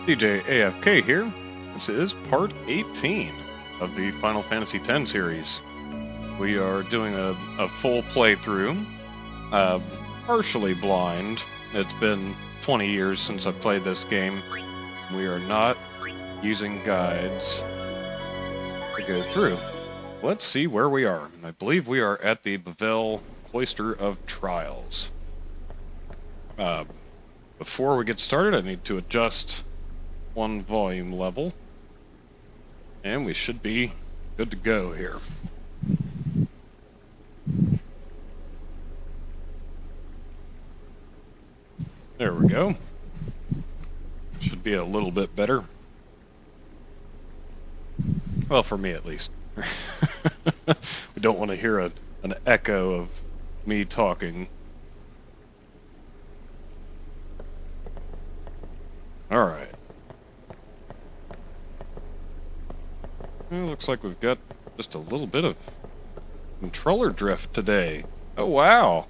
DJ AFK here. This is part 18 of the Final Fantasy X series. We are doing a full playthrough, partially blind. It's been 20 years since I've played this game. We are not using guides to go through. Let's see where we are. I believe we are at the Bevelle Cloister of Trials. Before we get started, I need to adjust one volume level, and we should be good to go here. There we go. Should be a little bit better. Well, for me at least. We don't want to hear an echo of me talking. Alright. Well, looks like we've got just a little bit of controller drift today. Oh wow!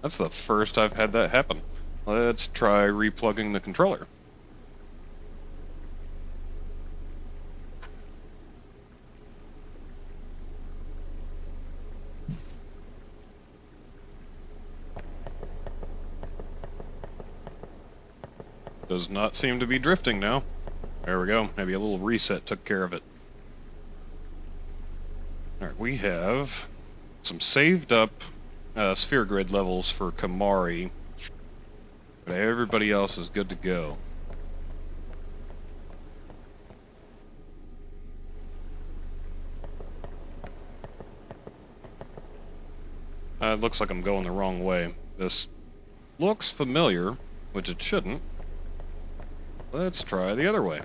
That's the first I've had that happen. Let's try replugging the controller. Does not seem to be drifting now. There we go. Maybe a little reset took care of it. Alright, we have some saved up sphere grid levels for Kamari, but everybody else is good to go. It looks like I'm going the wrong way. This looks familiar, which it shouldn't. Let's try the other way.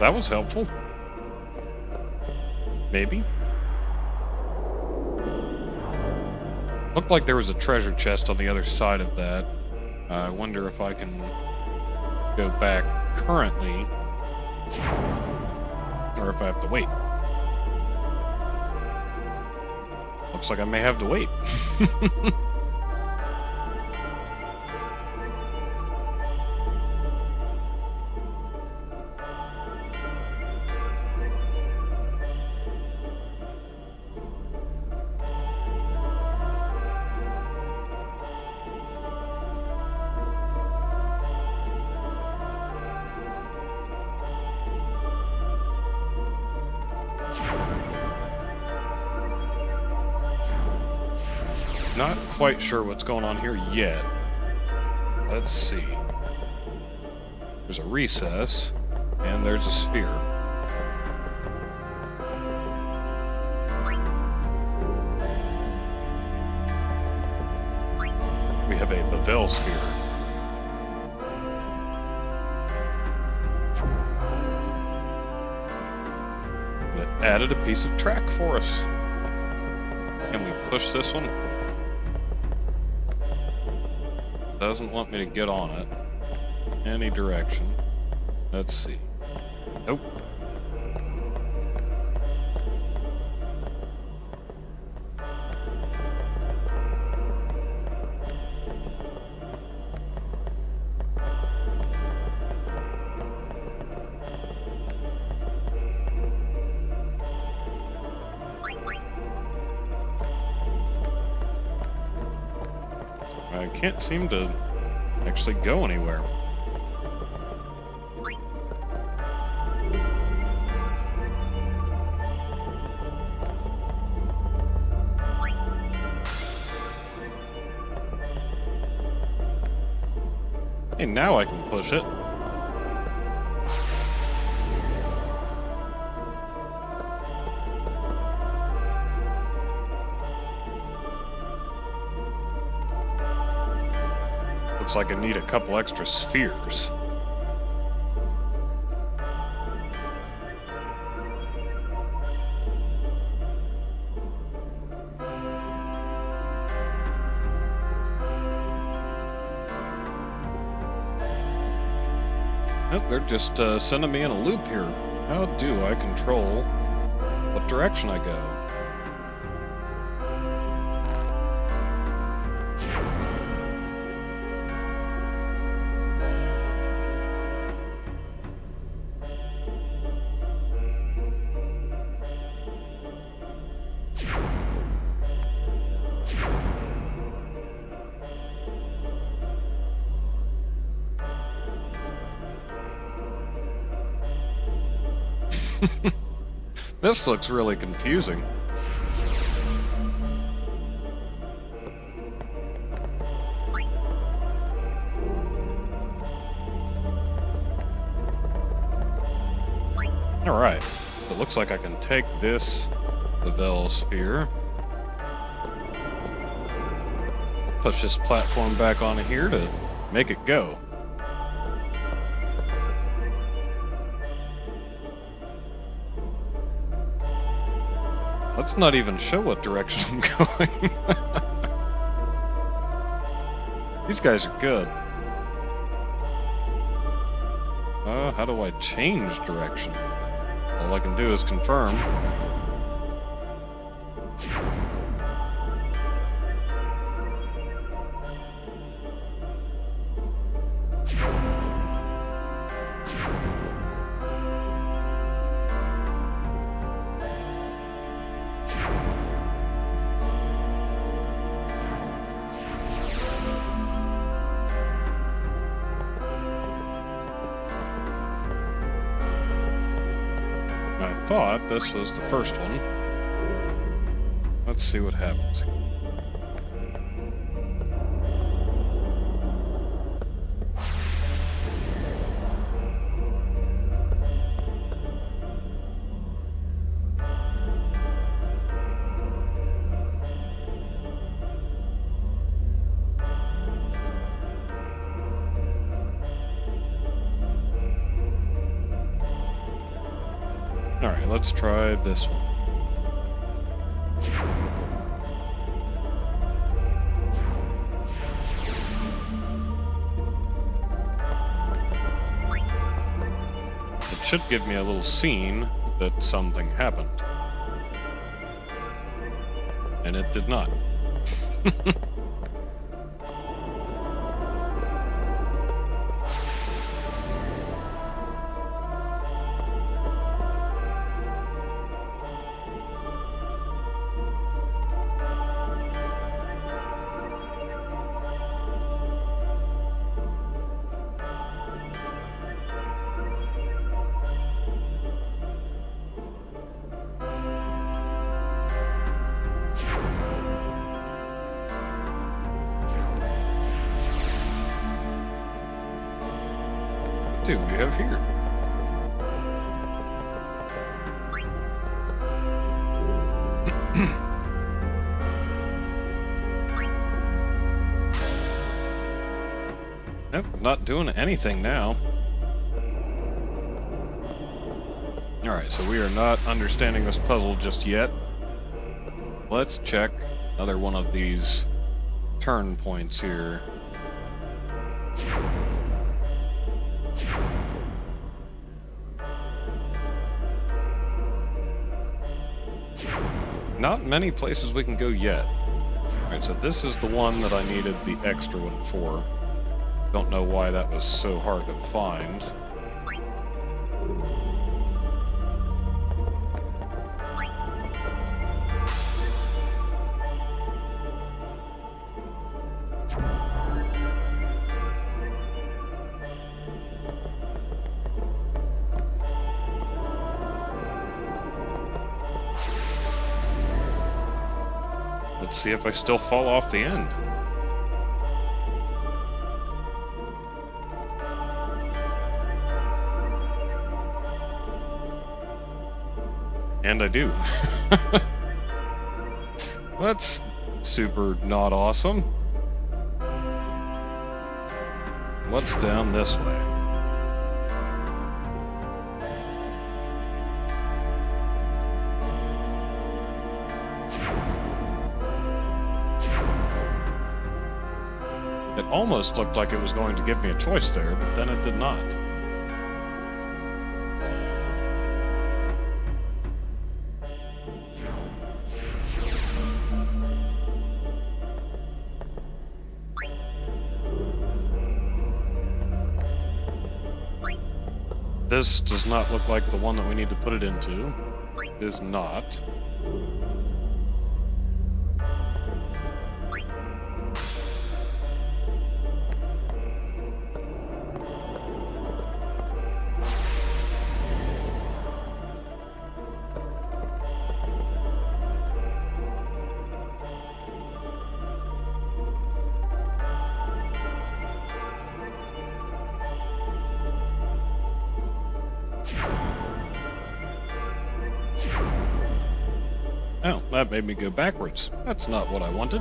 That was helpful. Maybe. Looked like there was a treasure chest on the other side of that. I wonder if I can go back currently, or if I have to wait. Looks like I may have to wait. Not quite sure what's going on here yet. Let's see. There's a recess, and there's a sphere. We have a Bevelle sphere. It added a piece of track for us. Can we push this one? Doesn't want me to get on it any direction. Let's see. Nope. I can't seem to actually go anywhere. Hey, now I can push it. Looks like I need a couple extra spheres. Nope, they're just sending me in a loop here. How do I control what direction I go? This looks really confusing. Alright, it looks like I can take this Bevelle sphere, push this platform back onto here to make it go. Let's not even show what direction I'm going. These guys are good. How do I change direction? All I can do is confirm. I thought this was the first one. Let's see what happens. Alright, let's try this one. It should give me a little scene that something happened. And it did not. What do we have here? Nope, not doing anything now. Alright, so we are not understanding this puzzle just yet. Let's check another one of these turn points here. Not many places we can go yet. Alright, so this is the one that I needed the extra one for. Don't know why that was so hard to find. Let's see if I still fall off the end. And I do. That's super not awesome. What's down this way? It almost looked like it was going to give me a choice there, but then it did not. This does not look like the one that we need to put it into. It is not. Oh, that made me go backwards. That's not what I wanted.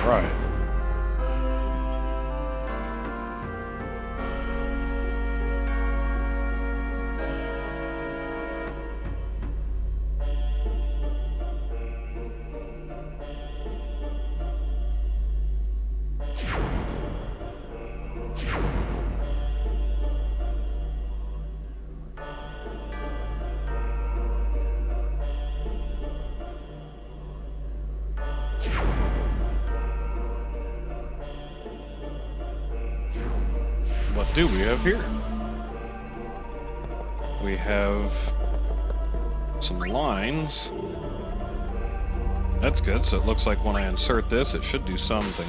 Right. What do we have here? We have some lines. That's good, so it looks like when I insert this, it should do something.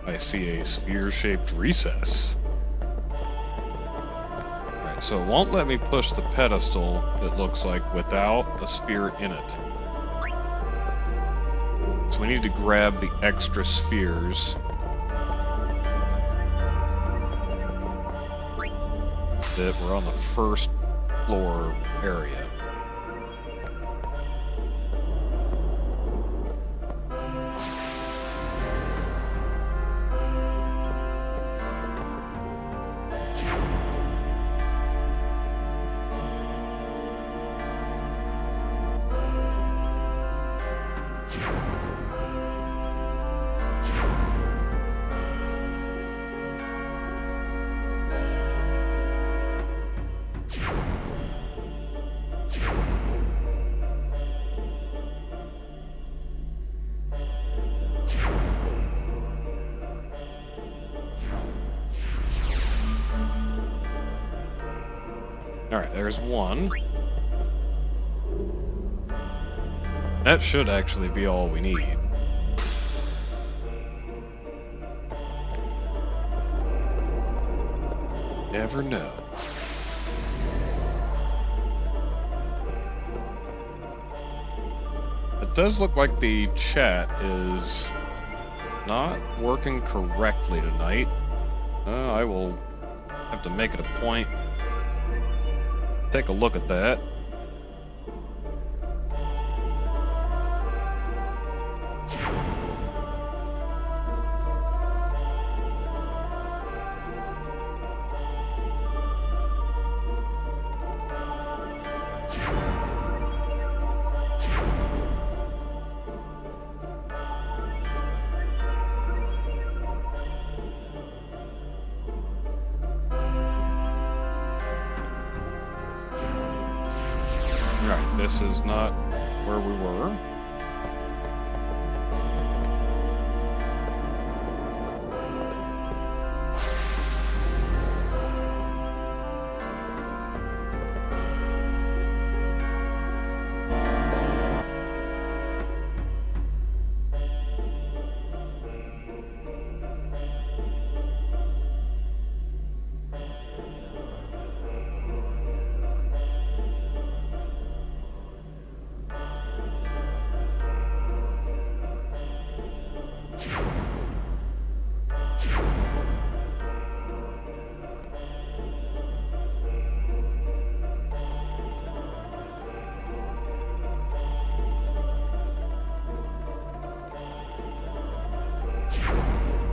I see a sphere-shaped recess. So it won't let me push the pedestal, it looks like, without a sphere in it. So we need to grab the extra spheres. That we're on the first floor area. Alright, there's one. That should actually be all we need. Never know. It does look like the chat is not working correctly tonight. I will have to make it a point. Take a look at that. Alright, this is not where we were.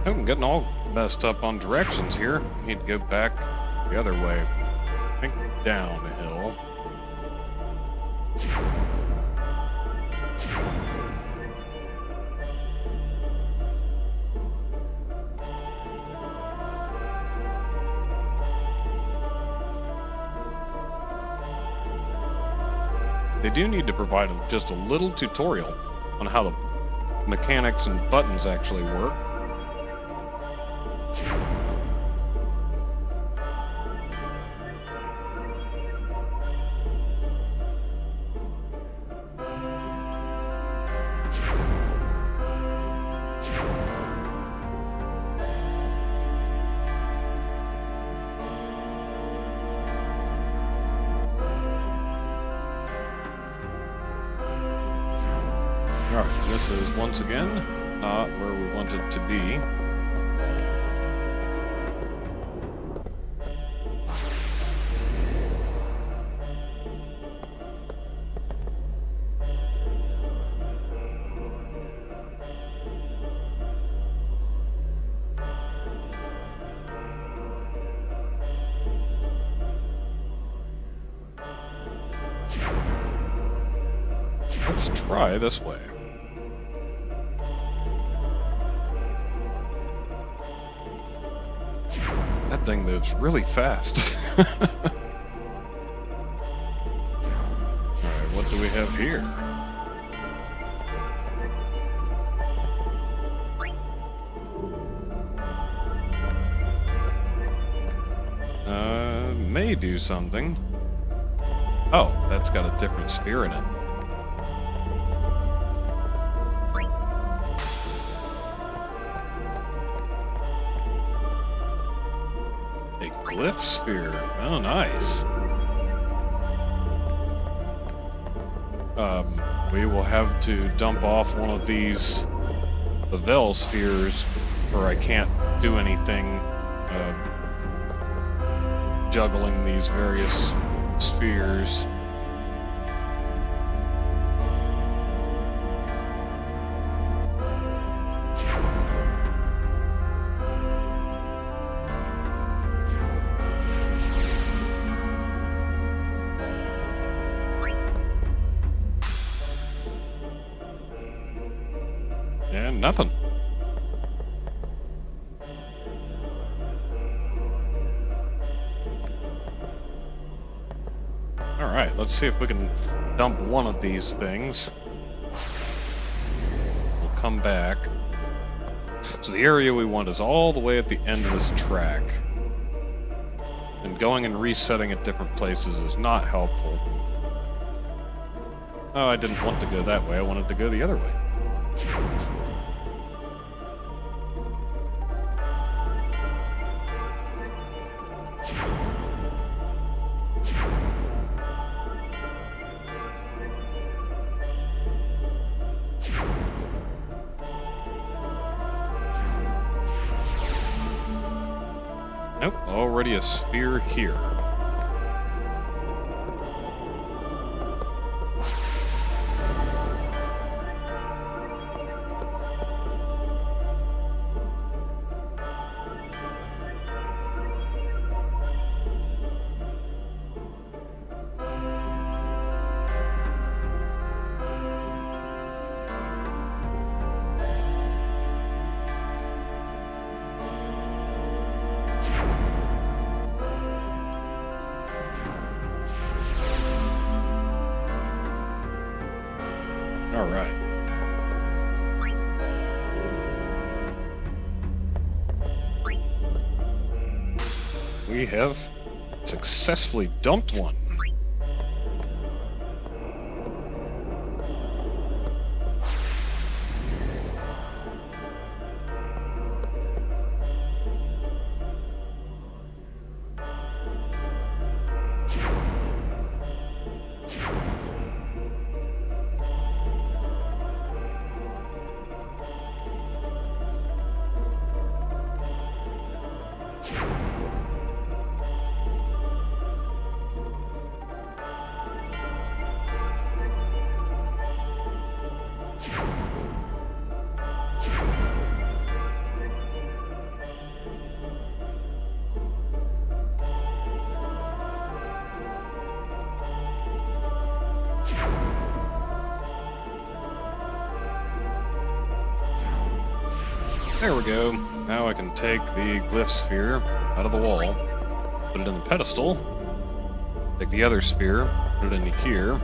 Oh, I'm getting all messed up on directions here. Need to go back the other way. I think downhill. They do need to provide just a little tutorial on how the mechanics and buttons actually work. Alright, this is once again not where we wanted to be. Let's try this way. That thing moves really fast. Alright, what do we have here? May do something. Oh, that's got a different sphere in it. Glyph sphere. Oh, nice. We will have to dump off one of these Bevelle spheres, or I can't do anything juggling these various spheres. And nothing. Alright, let's see if we can dump one of these things. We'll come back. So the area we want is all the way at the end of this track. And going and resetting at different places is not helpful. Oh, I didn't want to go that way, I wanted to go the other way. Nope, already a sphere here. All right. We have successfully dumped one. There we go. Now I can take the glyph sphere out of the wall, put it in the pedestal, take the other sphere, put it into here.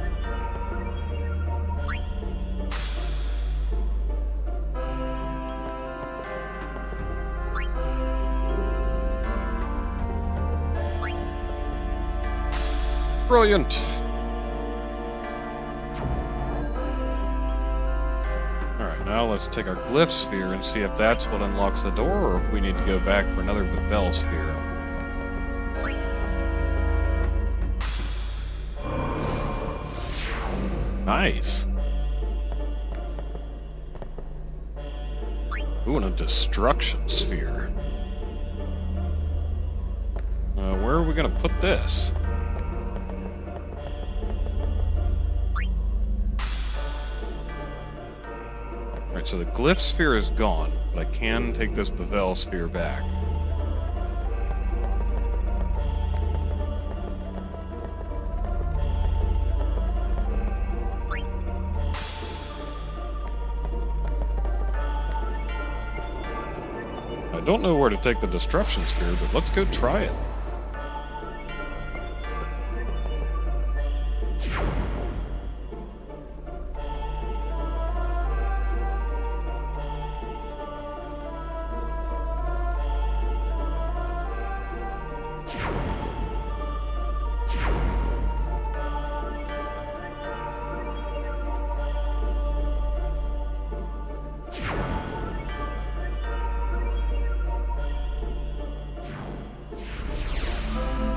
Brilliant! Alright, now let's take our glyph sphere and see if that's what unlocks the door, or if we need to go back for another Bevelle sphere. Nice! Ooh, and a destruction sphere. Where are we gonna put this? Alright, so the glyph sphere is gone, but I can take this Bevelle sphere back. I don't know where to take the destruction sphere, but let's go try it.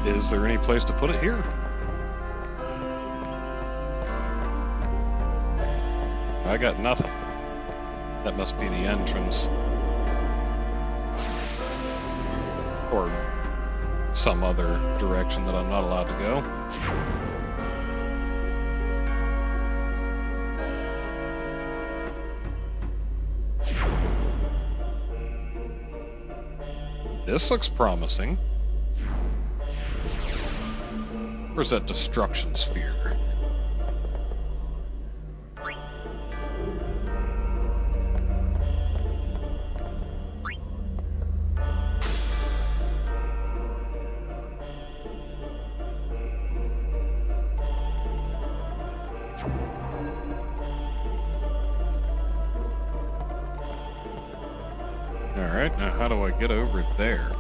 Is there any place to put it here? I got nothing. That must be the entrance. Or some other direction that I'm not allowed to go. This looks promising. Where's that destruction sphere? Alright, now how do I get over there?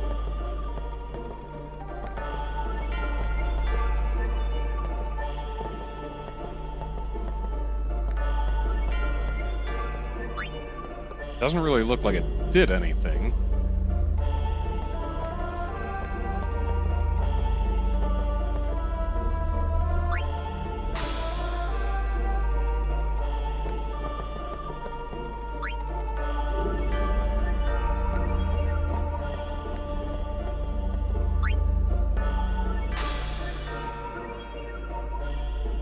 Doesn't really look like it did anything.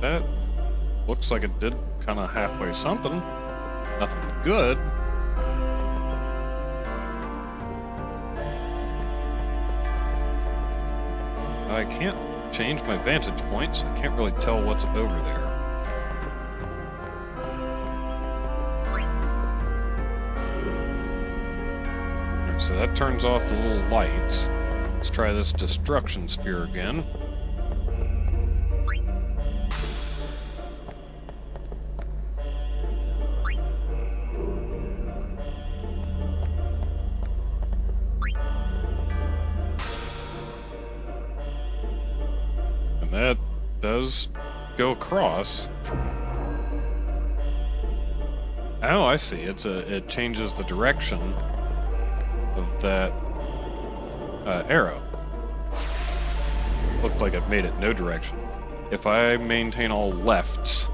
That looks like it did kind of halfway something. Nothing good. I can't change my vantage point, so I can't really tell what's over there. Alright, so that turns off the little lights. Let's try this destruction sphere again. That does go across. Oh, I see. It changes the direction of that arrow. Looked like it made it no direction. If I maintain all lefts,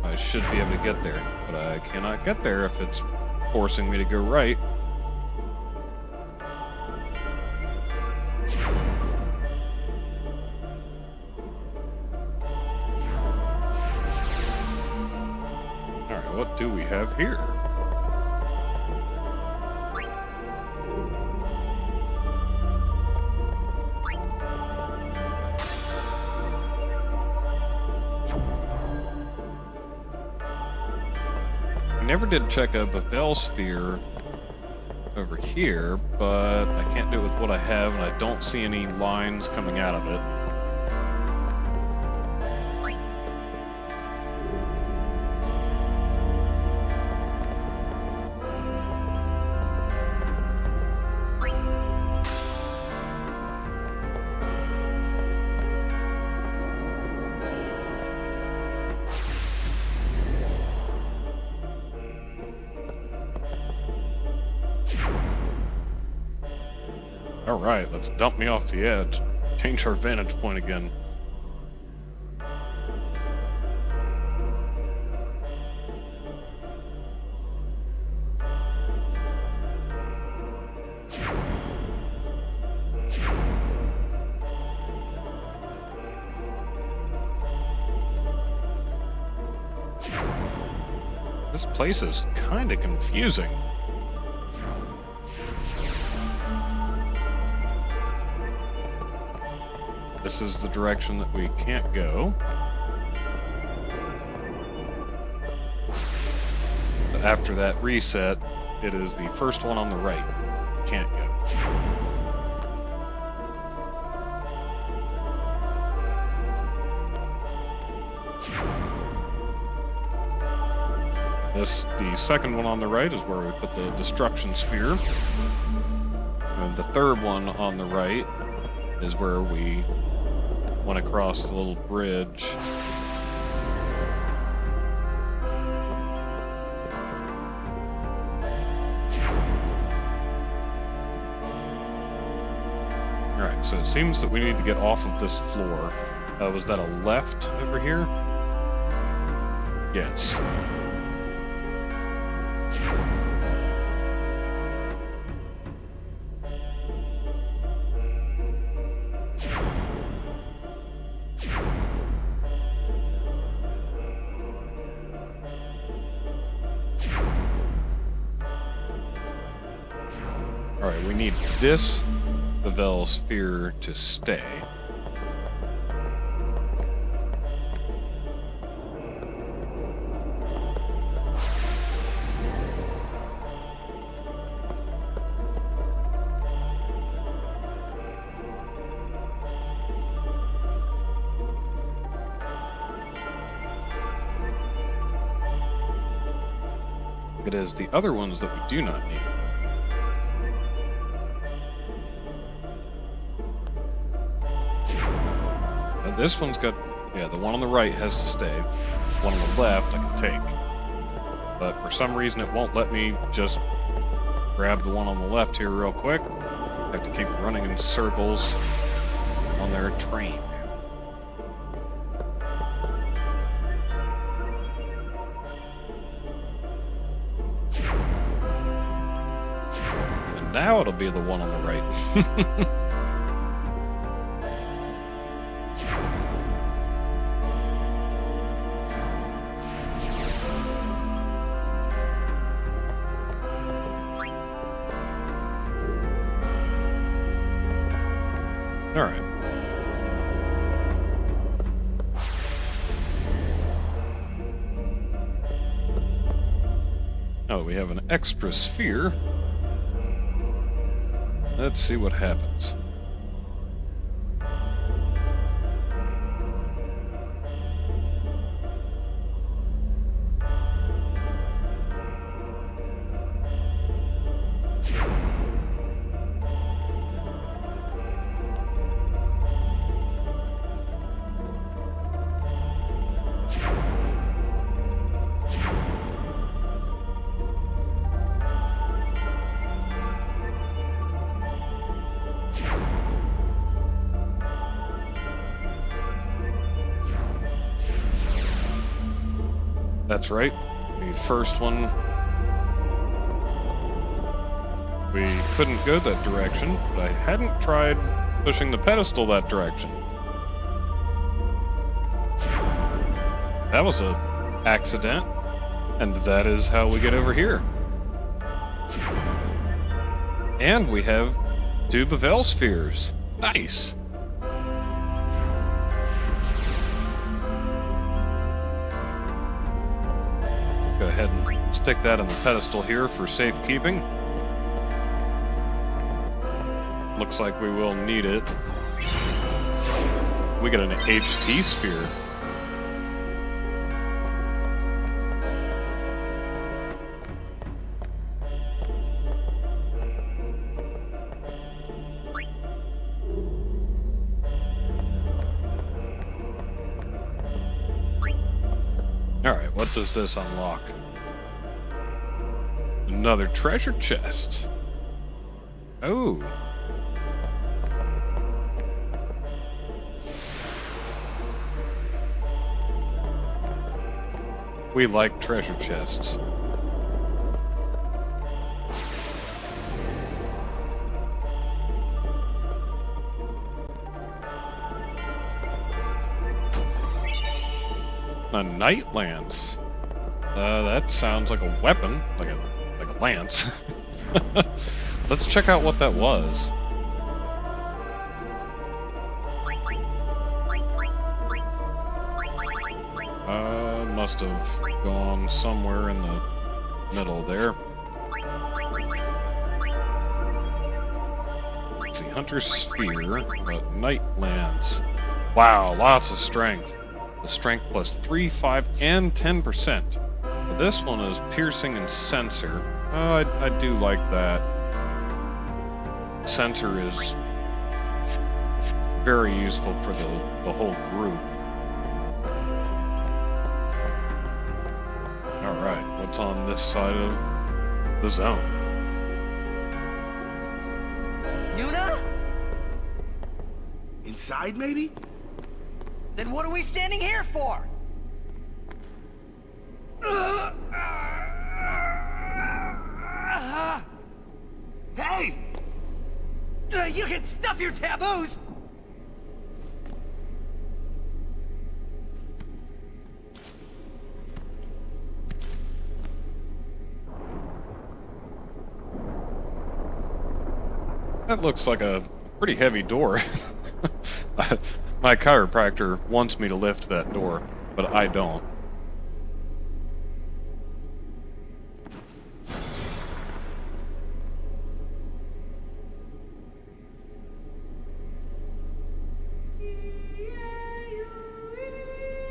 I should be able to get there, but I cannot get there if it's forcing me to go right. What do we have here? I never did check a Bevelle sphere over here, but I can't do it with what I have, and I don't see any lines coming out of it. Alright, let's dump me off the edge. Change our vantage point again. This place is kinda confusing. This is the direction that we can't go. But after that reset, it is the first one on the right. Can't go. The second one on the right is where we put the destruction sphere. And the third one on the right is where we went across the little bridge. Alright, so it seems that we need to get off of this floor. Was that a left over here? Yes. Alright, we need this Bevelle sphere to stay. It is the other ones that we do not need. Now this one's got, yeah, the one on the right has to stay. The one on the left I can take. But for some reason it won't let me just grab the one on the left here real quick. I have to keep running in circles on their train. Now it'll be the one on the right. All right. Oh, we have an extra sphere. Let's see what happens. That's right, the first one, we couldn't go that direction, but I hadn't tried pushing the pedestal that direction. That was an accident, and that is how we get over here. And we have 2 Bevelle spheres. Nice! Go ahead and stick that on the pedestal here for safekeeping. Looks like we will need it. We get an HP sphere. Alright, what does this unlock? Another treasure chest. Oh. We like treasure chests. A night lance. That sounds like a weapon, like a lance. Let's check out what that was. Must have gone somewhere in the middle there. Let's see, Hunter's Sphere, but Night Lance. Wow, lots of strength. The strength plus 3, 5, and 10%. But this one is piercing and sensor. Oh, I do like that. Sensor is very useful for the whole group. Alright, what's on this side of the zone? Yuna? Inside, maybe? Then what are we standing here for? Hey! You can stuff your taboos! That looks like a pretty heavy door. My chiropractor wants me to lift that door, but I don't.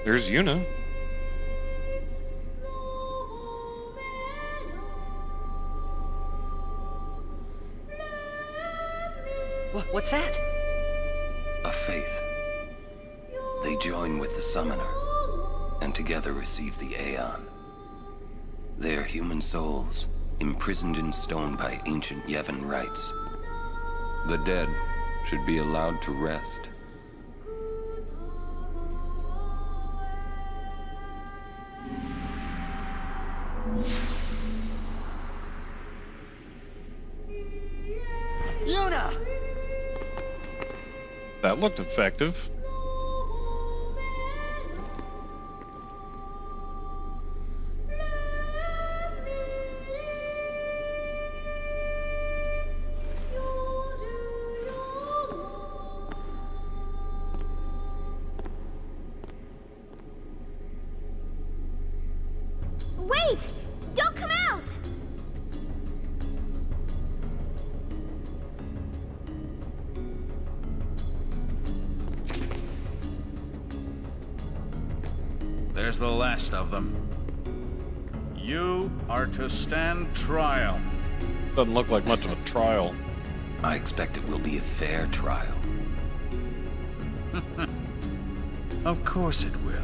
There's Yuna. What's that? A faith. They join with the summoner, and together receive the Aeon. They are human souls, imprisoned in stone by ancient Yevon rites. The dead should be allowed to rest. Yuna! That looked effective. Wait! Don't come out! There's the last of them. You are to stand trial. Doesn't look like much of a trial. I expect it will be a fair trial. Of course it will.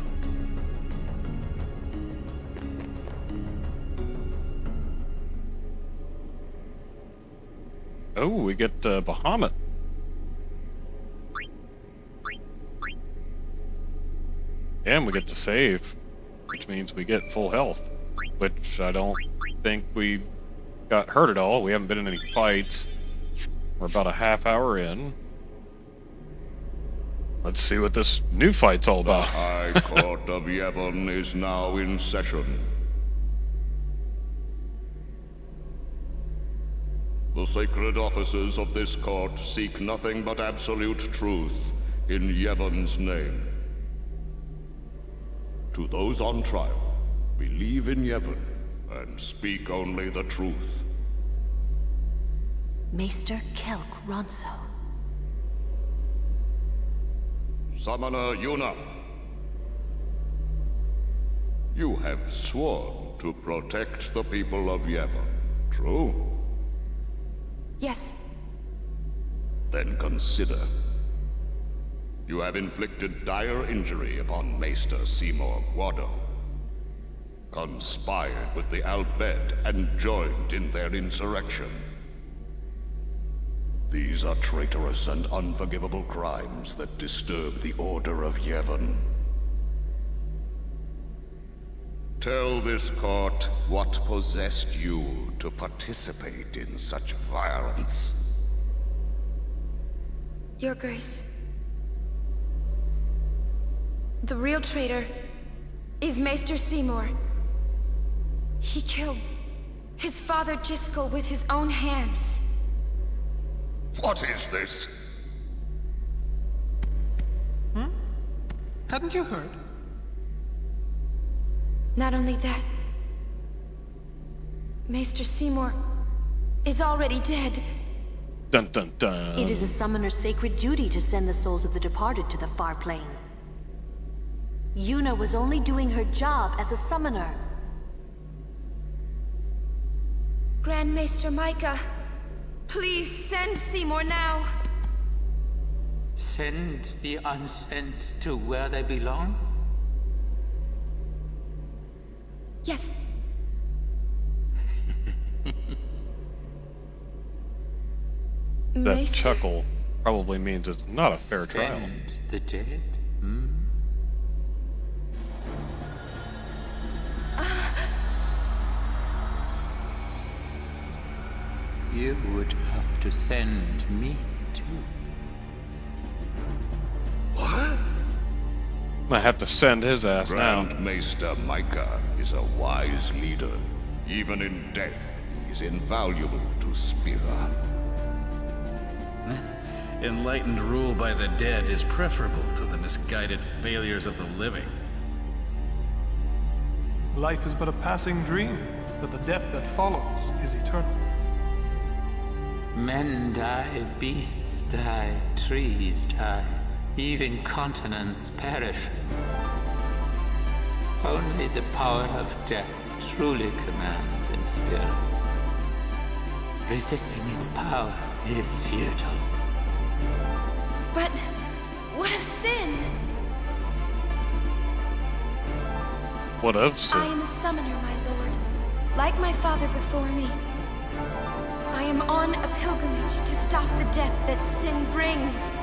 Oh, we get Bahamut. And we get to save, which means we get full health, which I don't think we got hurt at all. We haven't been in any fights. We're about a half hour in. Let's see what this new fight's all The about. High Court of Yevon is now in session. The sacred officers of this court seek nothing but absolute truth in Yevon's name. To those on trial, believe in Yevon and speak only the truth. Maester Kelk Ronso. Summoner Yuna. You have sworn to protect the people of Yevon, true? Yes. Then consider. You have inflicted dire injury upon Maester Seymour Guado, conspired with the Albed and joined in their insurrection. These are traitorous and unforgivable crimes that disturb the order of Yevon. Tell this court what possessed you to participate in such violence. Your Grace. The real traitor is Maester Seymour. He killed his father Jiskel with his own hands. What is this? Hadn't you heard? Not only that, Maester Seymour is already dead. Dun dun dun. It is a summoner's sacred duty to send the souls of the departed to the far plane. Yuna was only doing her job as a summoner. Grand Maester Micah, please send Seymour now. Send the unsent to where they belong? Yes. That Maester? chuckle probably means it's not a fair trial. Send the dead? You would have to send me too. What? I have to send his ass now. Grand Maester Micah is a wise leader. Even in death, he is invaluable to Spira. Enlightened rule by the dead is preferable to the misguided failures of the living. Life is but a passing dream, but the death that follows is eternal. Men die, beasts die, trees die, even continents perish. Only the power of death truly commands in Spira. Resisting its power is futile. But what of sin? What of I sin? am a summoner, my lord. Like my father before me. I am on a pilgrimage to stop the death that sin brings.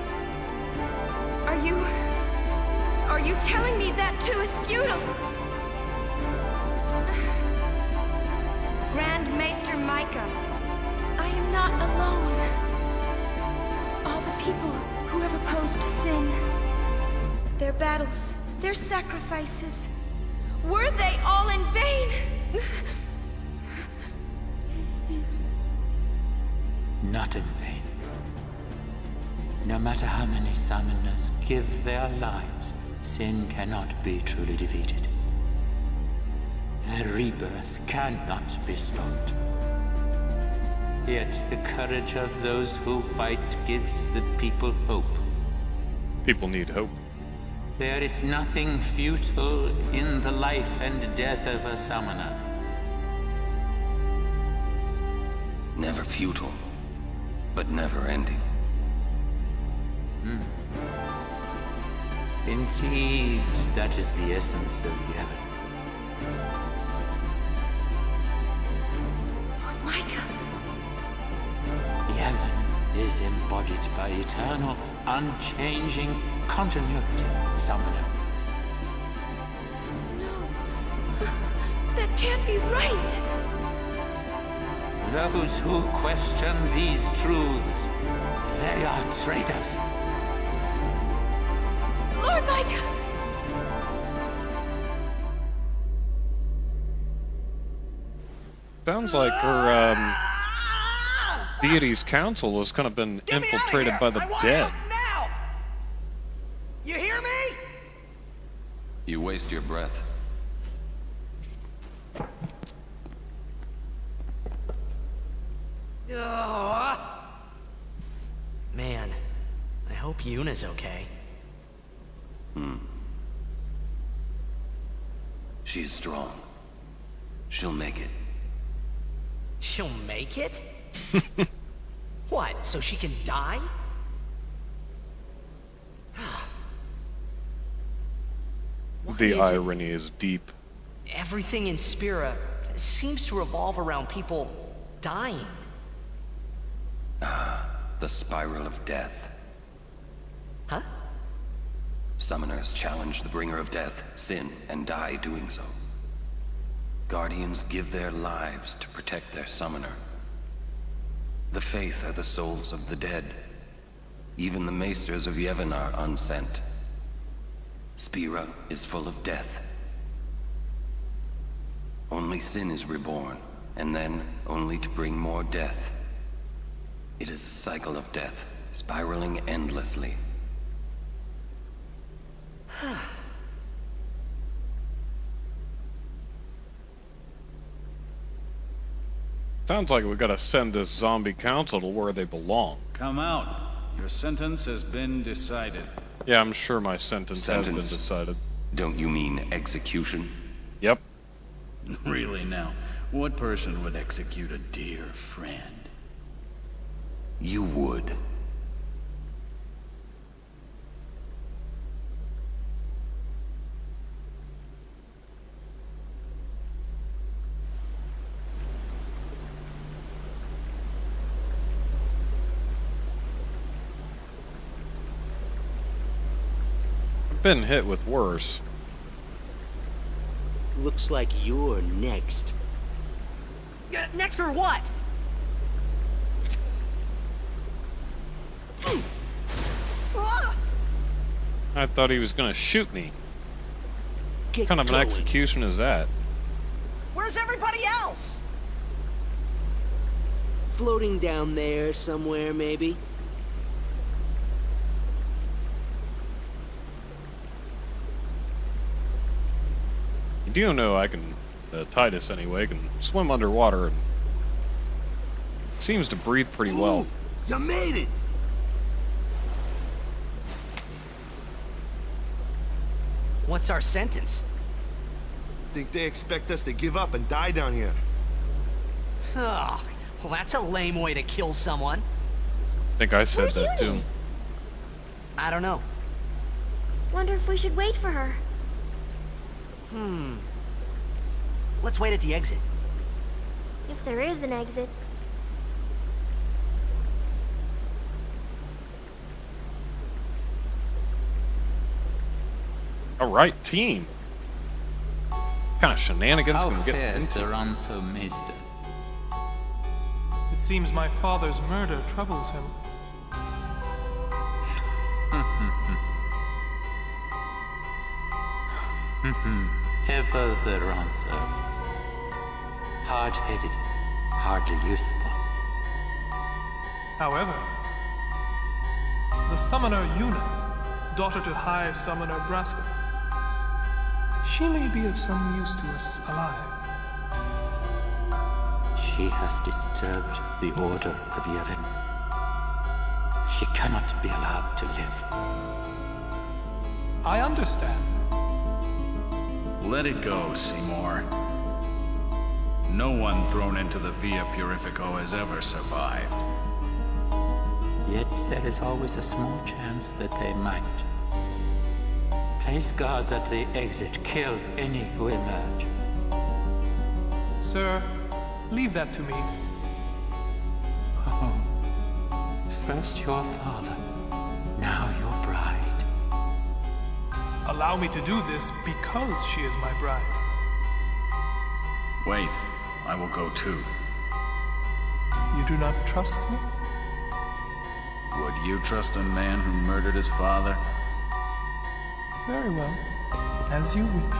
Are you telling me that too is futile? Grand Maester Micah, I am not alone. All the people who have opposed sin, their battles, their sacrifices, were they all in vain? Not in vain. No matter how many summoners give their lives, sin cannot be truly defeated. Their rebirth cannot be stopped. Yet the courage of those who fight gives the people hope. People need hope. There is nothing futile in the life and death of a summoner. Never futile, but never ending. Indeed, that is the essence of Yevon. Lord Micah. Yevon is embodied by eternal, unchanging continuity, summoner. No. That can't be right. Those who question these truths, they are traitors. Lord Micah! Sounds like her deity's council has kind of been infiltrated by the dead. Now! You hear me? You waste your breath. Man, I hope Yuna's okay. She is strong. She'll make it. She'll make it? What, so she can die? The irony is deep. Everything in Spira seems to revolve around people dying. The spiral of death. Huh? Summoners challenge the bringer of death, sin, and die doing so. Guardians give their lives to protect their summoner. The Faith are the souls of the dead. Even the maesters of Yevon are unsent. Spira is full of death. Only sin is reborn, and then only to bring more death. It is a cycle of death, spiraling endlessly. Sounds like we gotta send this zombie council to where they belong. Come out. Your sentence has been decided. Yeah, I'm sure my sentence has been decided. Don't you mean execution? Yep. Really now, what person would execute a dear friend? You would. I've been hit with worse. Looks like you're next. Next for what? I thought he was gonna shoot me. Get What kind of an going. execution is that? Where's everybody else? Floating down there somewhere, maybe? You do know I can, Titus anyway, can swim underwater and seems to breathe pretty well. Ooh, you made it! What's our sentence? Think they expect us to give up and die down here. Oh, well, that's a lame way to kill someone. I think I said Where's that Uni? too. I don't know. Wonder if we should wait for her. Let's wait at the exit. If there is an exit. Alright, team. What kind of shenanigans How can we get fares into? the ransom, Maester? It seems my father's murder troubles him. Ever the ransom. Hard-headed, hardly useful. However, the summoner Yuna, daughter to High Summoner Braska, she may be of some use to us alive. She has disturbed the order of Yevon. She cannot be allowed to live. I understand. Let it go, Seymour. No one thrown into the Via Purifico has ever survived. Yet there is always a small chance that they might. Place guards at the exit. Kill any who emerge. Sir, leave that to me. Oh. First your father, now your bride. Allow me to do this because she is my bride. Wait, I will go too. You do not trust me? Would you trust a man who murdered his father? Very well. As you wish.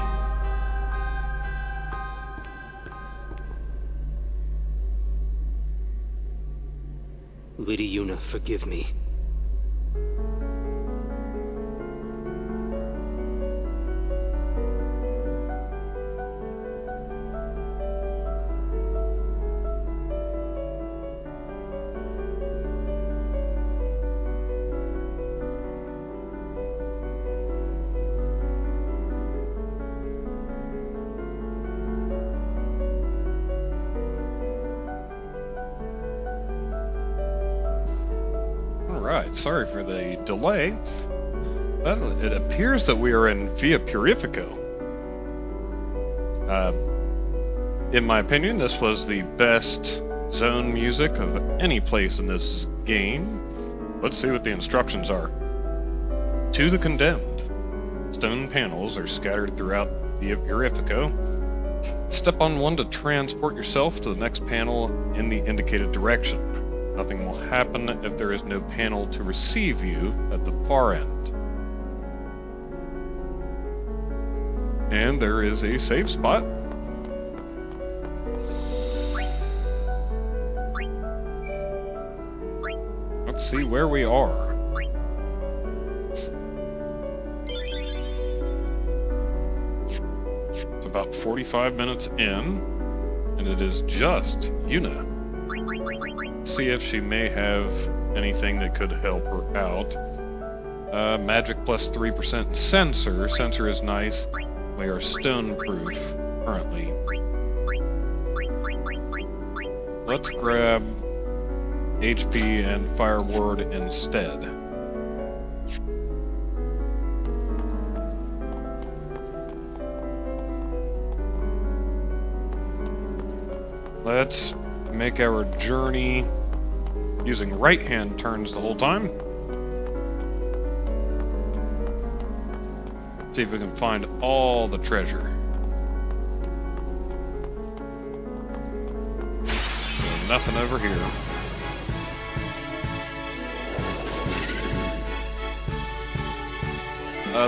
Lady Yuna, forgive me. Alright, sorry for the delay. But it appears that we are in via Purifico. In my opinion, this was the best zone music of any place in this game. Let's see what the instructions are. To the condemned. Stone panels are scattered throughout via Purifico. Step on one to transport yourself to the next panel in the indicated direction. Nothing will happen if there is no panel to receive you at the far end. And there is a save spot. Let's see where we are. It's about 45 minutes in, and it is just Yuna. See if she may have anything that could help her out. Magic plus 3% sensor. Sensor is nice. We are stone proof currently. Let's grab HP and Fire Ward instead. Let's make our journey using right hand turns the whole time. See if we can find all the treasure. There's nothing over here.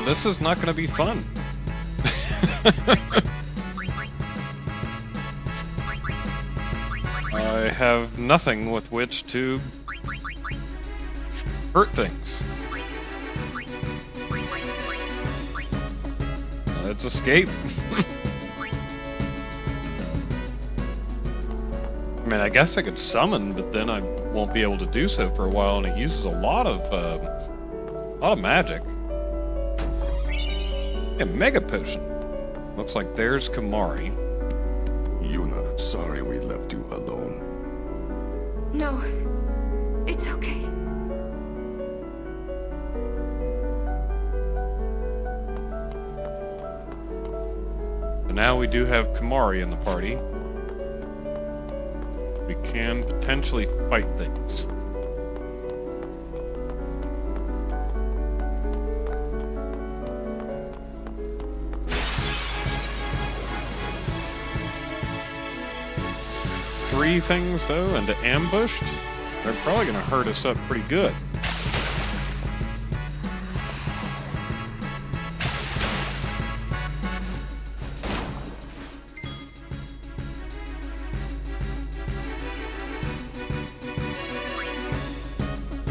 This is not going to be fun. I have nothing with which to hurt things. Let's escape. I mean, I guess I could summon, but then I won't be able to do so for a while, and it uses a lot of magic. Yeah, Mega Potion. Looks like there's Kamari. Yuna, sorry we left you alone. No, it's okay. And now we do have Kamari in the party. We can potentially fight things. Three things though, and ambushed, they're probably going to hurt us up pretty good.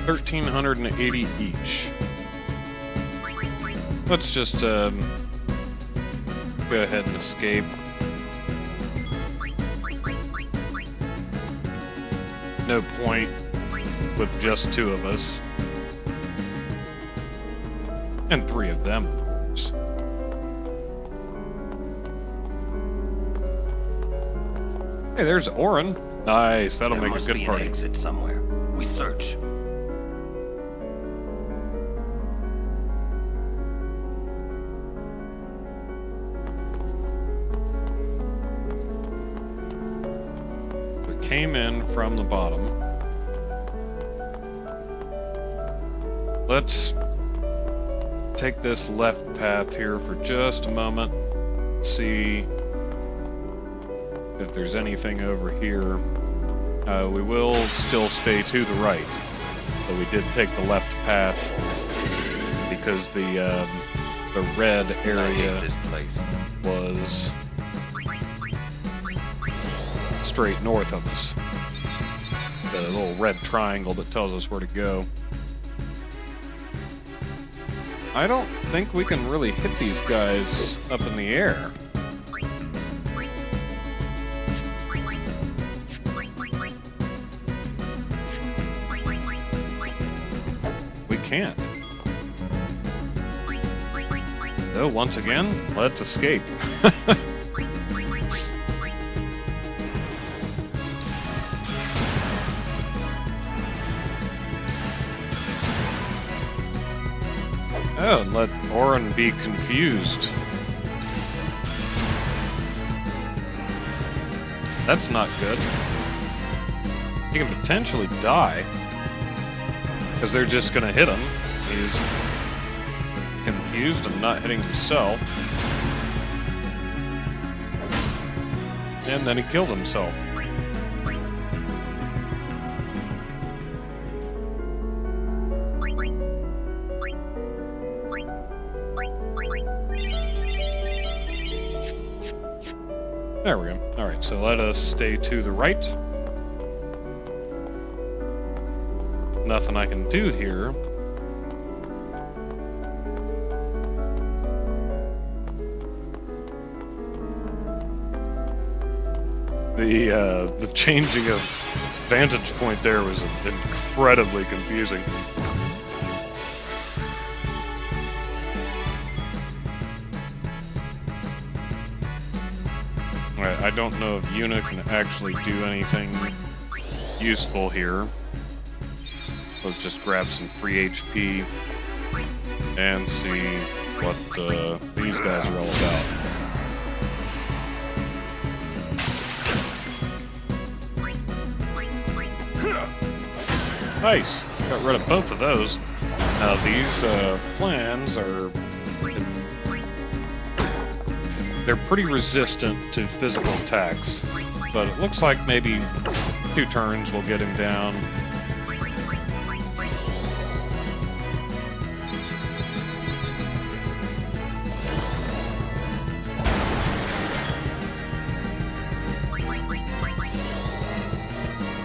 $1,380 each. Let's just go ahead and escape. No point with just two of us. And three of them, of course. Hey, there's Orin. Nice, that'll make a good party. There must be an exit somewhere. We search. Came in from the bottom. Let's take this left path here for just a moment. See if there's anything over here. We will still stay to the right, but we did take the left path because the red area was straight north of us. The little red triangle that tells us where to go. I don't think we can really hit these guys up in the air. We can't. So once again, let's escape. Oh, and let Orin be confused. That's not good. He can potentially die. Because they're just going to hit him. He's confused and not hitting himself. And then he killed himself. There we go. Alright, so let us stay to the right. Nothing I can do here. The changing of vantage point there was incredibly confusing. Alright, I don't know if Yuna can actually do anything useful here. Let's just grab some free HP and see what these guys are all about. Nice! Got rid of both of those. Now these plans are... they're pretty resistant to physical attacks, but it looks like maybe 2 turns will get him down.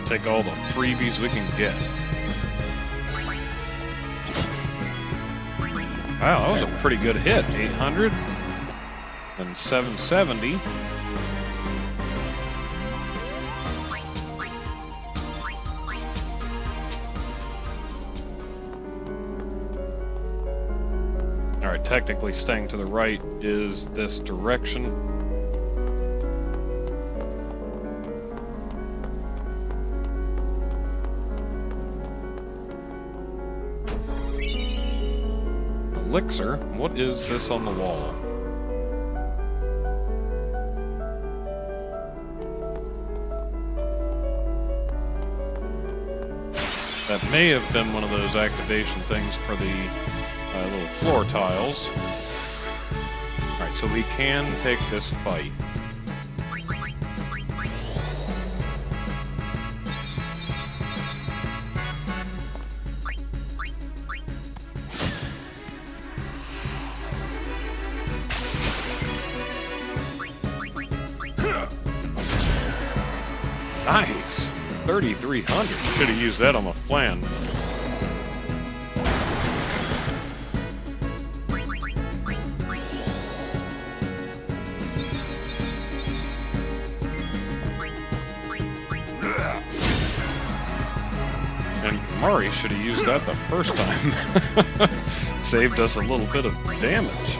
Take all the freebies we can get. Wow, that was a pretty good hit. 800 and 770. Alright, technically staying to the right is this direction. Elixir? What is this on the wall? That may have been one of those activation things for the little floor tiles. Alright, so we can take this fight. Nice! 3,300. Should have used that on the flan. And Kamari should have used that the first time. Saved us a little bit of damage.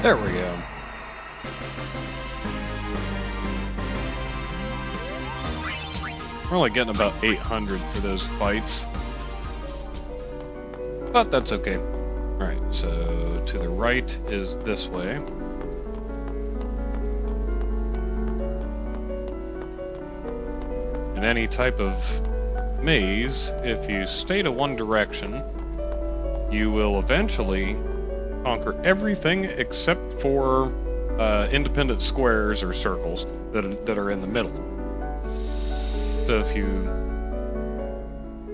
There we go. We're only getting about 800 for those fights. But that's okay. Alright, so to the right is this way. In any type of maze, if you stay to one direction, you will eventually conquer everything except for independent squares or circles that are in the middle. So if you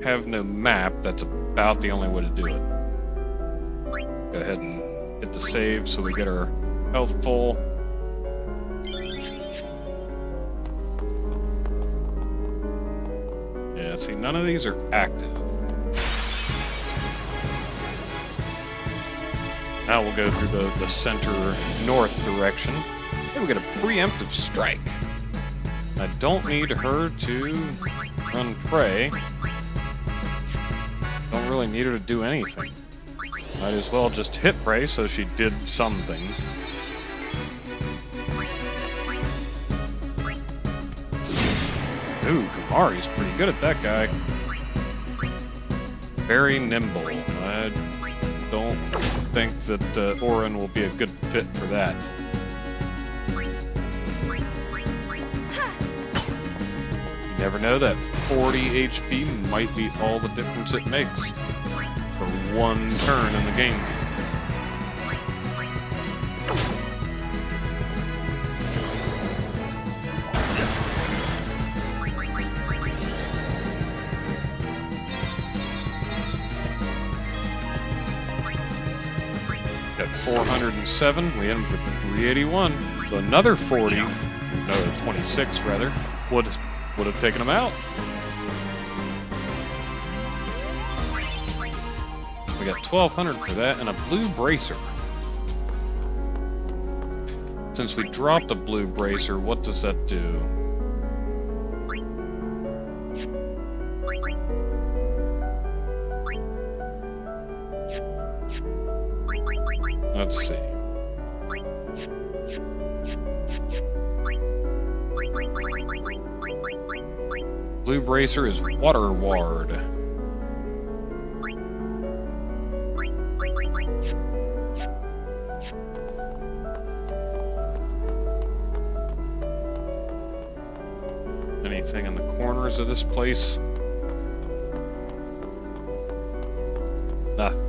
have no map, that's about the only way to do it. Go ahead and hit the save so we get our health full. Yeah, see, none of these are active. Now we'll go through the center north direction. Then we get a preemptive strike. I don't need her to run prey. Don't really need her to do anything. Might as well just hit prey so she did something. Ooh, Kimahri's pretty good at that guy. Very nimble. I don't think that Orin will be a good fit for that. You never know, that 40 HP might be all the difference it makes for one turn in the game. Got 407, we hit him for 381. So another 40, another 26 rather, would have taken him out. We got 1200 for that and a blue bracer. Since we dropped a blue bracer, what does that do? Let's see. Blue bracer is water ward. Anything in the corners of this place? Nothing.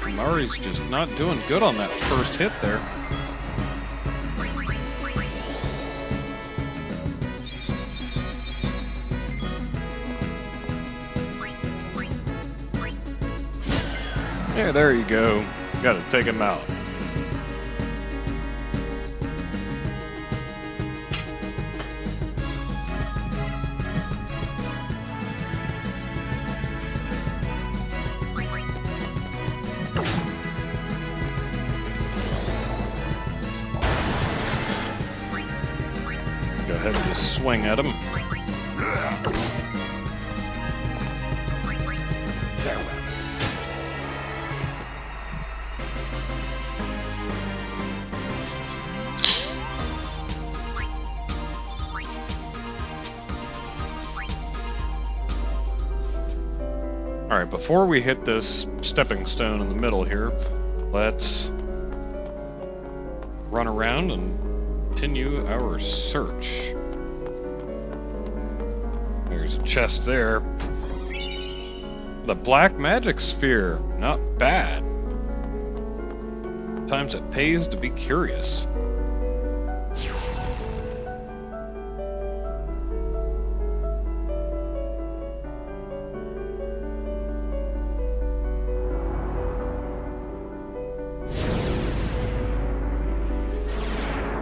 Kimahri's just not doing good on that first hit there. Yeah, there you go. Gotta take him out. Go ahead and just swing at him. Alright, before we hit this stepping stone in the middle here, let's run around and continue our search. There's a chest there. The black magic sphere, not bad. Sometimes it pays to be curious.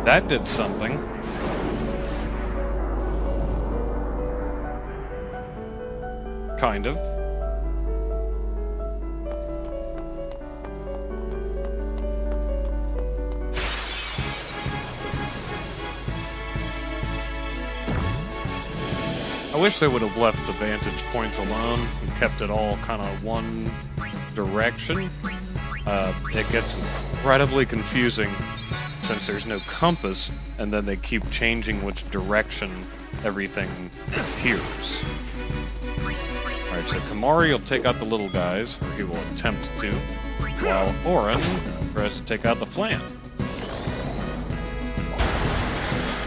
That did something. Kind of. I wish they would have left the vantage points alone and kept it all kind of one direction. It gets incredibly confusing since there's no compass, and then they keep changing which direction everything appears. Alright, so Kimahri will take out the little guys, or he will attempt to, while Orin tries to take out the flan.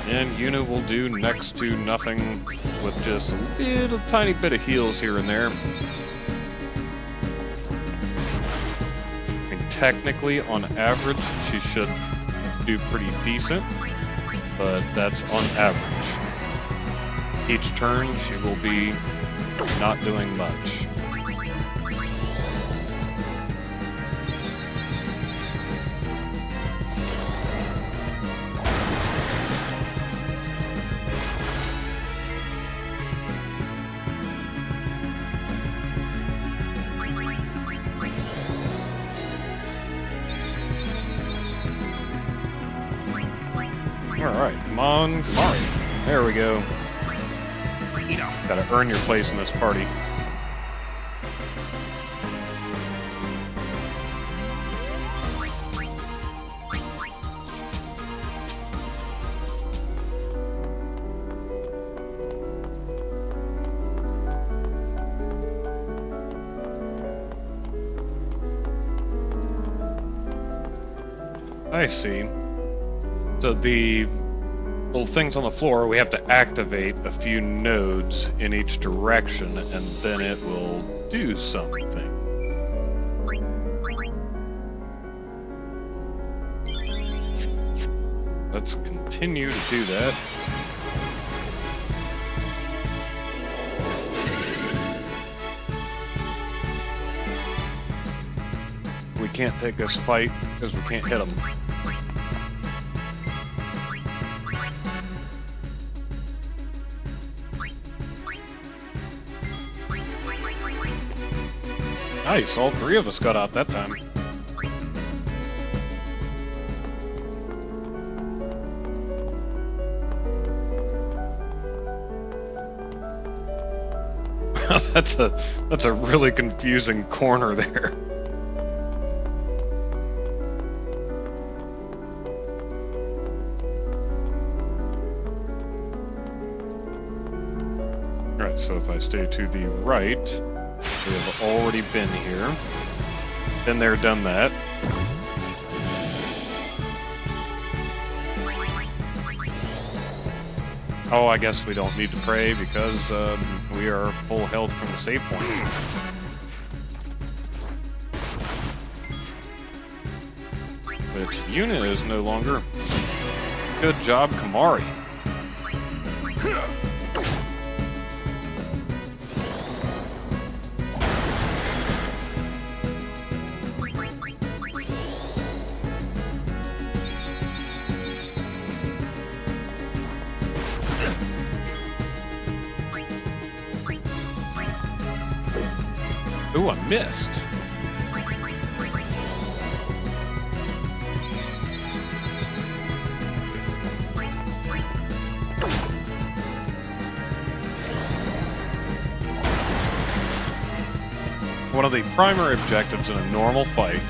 And Yuna will do next to nothing with just a little tiny bit of heals here and there. I mean, technically, on average, she should do pretty decent, but that's on average. each turn she will be not doing much. Alright, come on, Kamari. There we go. Gotta earn your place in this party. I see. So the little things on the floor, we have to activate a few nodes in each direction, and then it will do something. Let's continue to do that. We can't take this fight because we can't hit them. Nice, all three of us got out that time. that's a really confusing corner there. Alright, so if I stay to the right, we have already been here. Been there, done that. Oh, I guess we don't need to pray because we are full health from the save point. Which Yuna is no longer. Good job, Kamari. Ooh, I missed. One of the primary objectives in a normal fight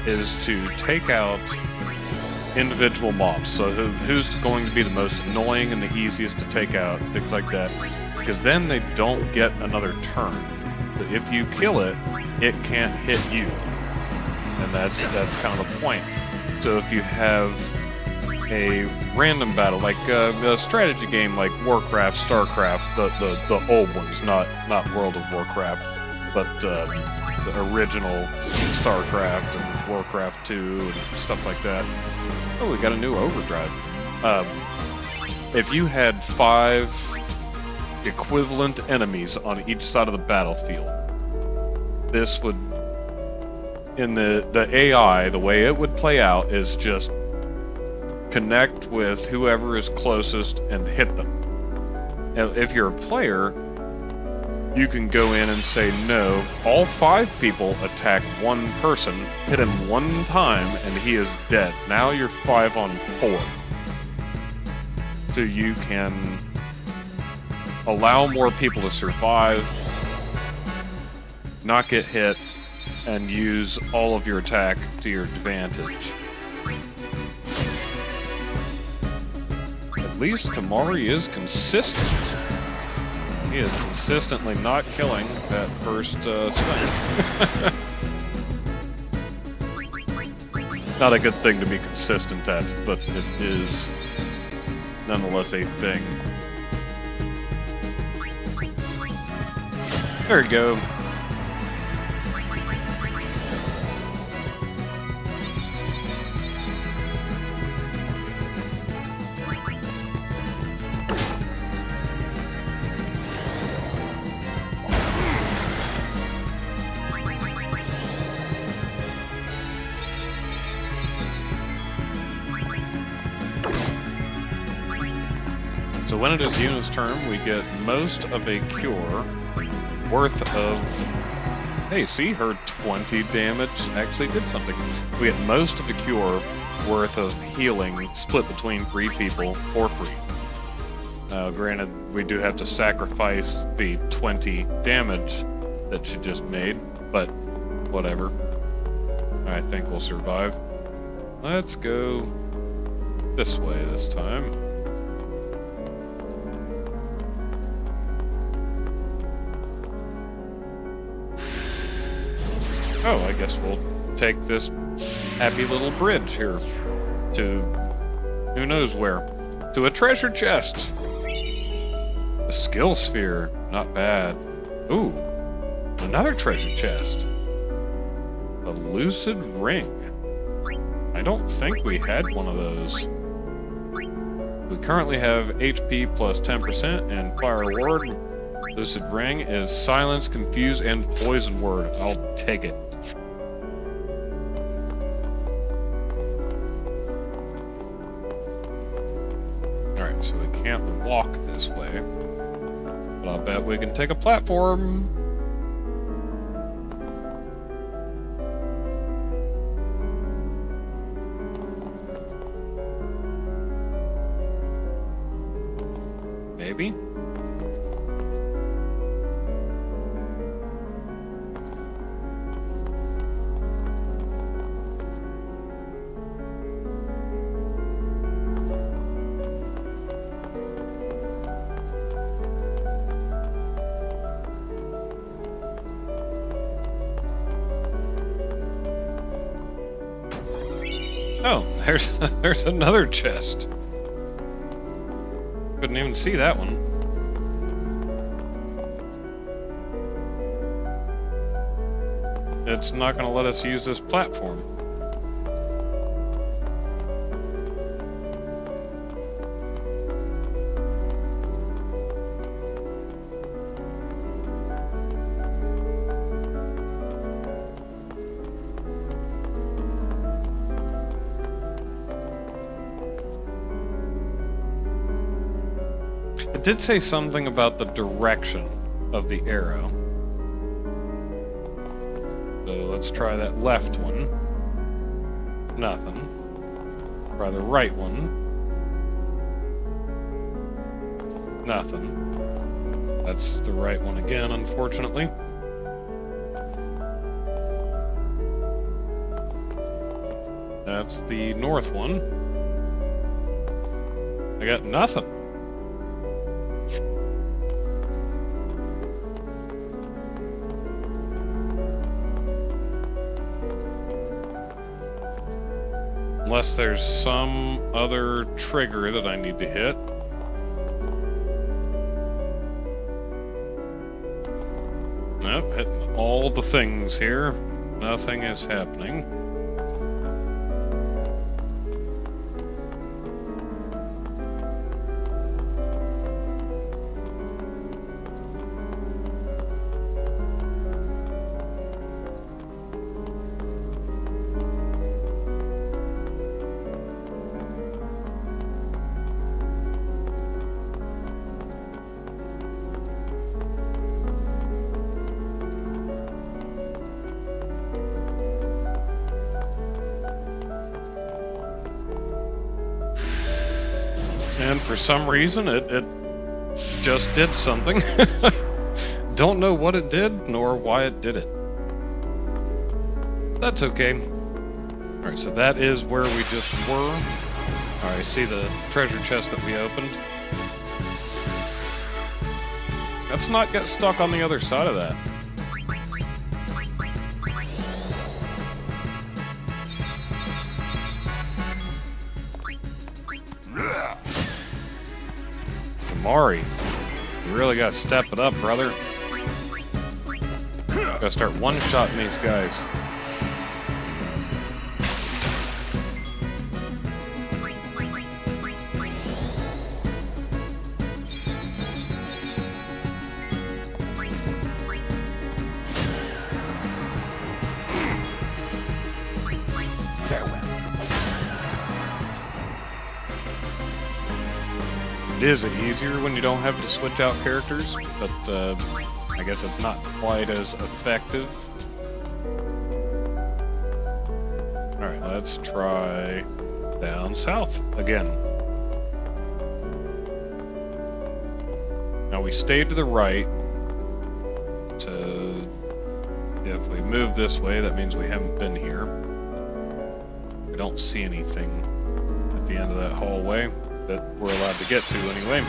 is to take out individual mobs. So who's going to be the most annoying and the easiest to take out, things like that. Because then they don't get another turn. But if you kill it, it can't hit you. And that's kind of the point. So if you have a random battle, like a strategy game like Warcraft, Starcraft, the old ones, not World of Warcraft, but the original Starcraft and Warcraft 2 and stuff like that. Oh, we got a new overdrive. If you had 5 equivalent enemies on each side of the battlefield, this would, in the AI, the way it would play out is just connect with whoever is closest and hit them. Now, if you're a player, you can go in and say, no, all 5 people attack one person, hit him one time, and he is dead. Now you're 5 on 4. So you can allow more people to survive, not get hit, and use all of your attack to your advantage. At least Kamari is consistent. He is consistently not killing that first swing. Not a good thing to be consistent at, but it is nonetheless a thing. There we go. when it is Yuna's turn, we get most of a cure worth of... Hey, see, her 20 damage actually did something. We get most of a cure worth of healing split between 3 people for free. Granted, we do have to sacrifice the 20 damage that she just made, but whatever. I think we'll survive. Let's go this way this time. Oh, I guess we'll take this happy little bridge here to who knows where. To a treasure chest! A skill sphere, not bad. Ooh, another treasure chest. A lucid ring. I don't think we had one of those. We currently have HP plus 10% and fire ward. Lucid ring is silence, confuse, and poison word. I'll take it. Alright, so we can't walk this way. But I'll bet we can take a platform. Maybe? Oh, there's another chest. Couldn't even see that one. It's not going to let us use this platform. It did say something about the direction of the arrow. So let's try that left one. Nothing. Try the right one. Nothing. That's the right one again, unfortunately. That's the north one. I got nothing. Unless there's some other trigger that I need to hit. Nope, hitting all the things here. Nothing is happening. And for some reason, it just did something. Don't know what it did, nor why it did it. That's okay. Alright, so that is where we just were. Alright, see the treasure chest that we opened? Let's not get stuck on the other side of that. Mari, you really gotta step it up, brother. Gotta start one-shotting these guys. It is easier when you don't have to switch out characters, but I guess it's not quite as effective. Alright, let's try down south again. Now we stayed to the right, so if we move this way, that means we haven't been here. We don't see anything at the end of that hallway that we're allowed to get to anyway.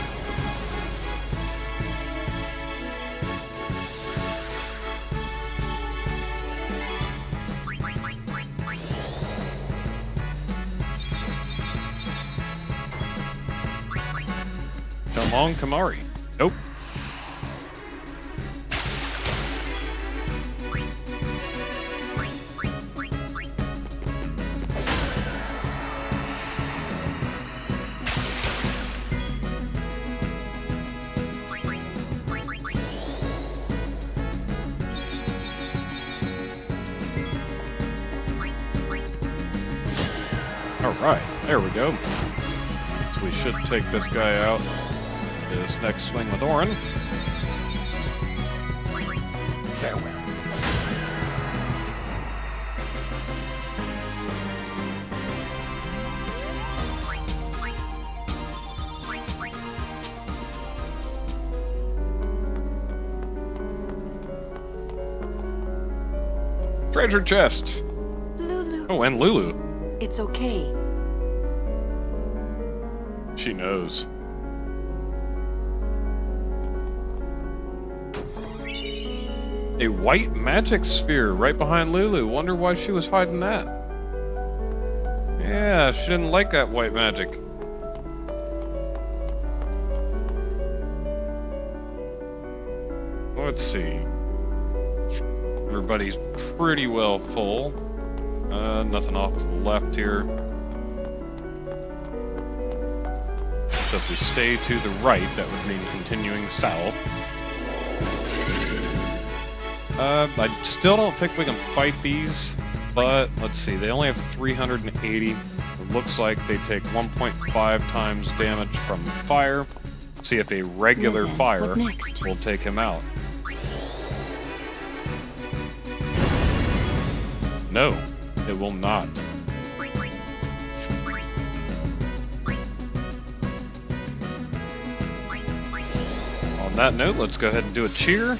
Come on, Kamari. Nope. Alright, there we go. So we should take this guy out. This next swing with Orin. Farewell. Treasure chest. Lulu. Oh, and Lulu. It's okay. She knows. A white magic sphere right behind Lulu. Wonder why she was hiding that. Yeah, she didn't like that white magic. Let's see. Everybody's pretty well full. Nothing off to the left here. So if we stay to the right, that would mean continuing south. I still don't think we can fight these, but let's see, they only have 380. It looks like they take 1.5 times damage from fire. See if a regular fire will take him out. No, it will not. On that note, let's go ahead and do a cheer.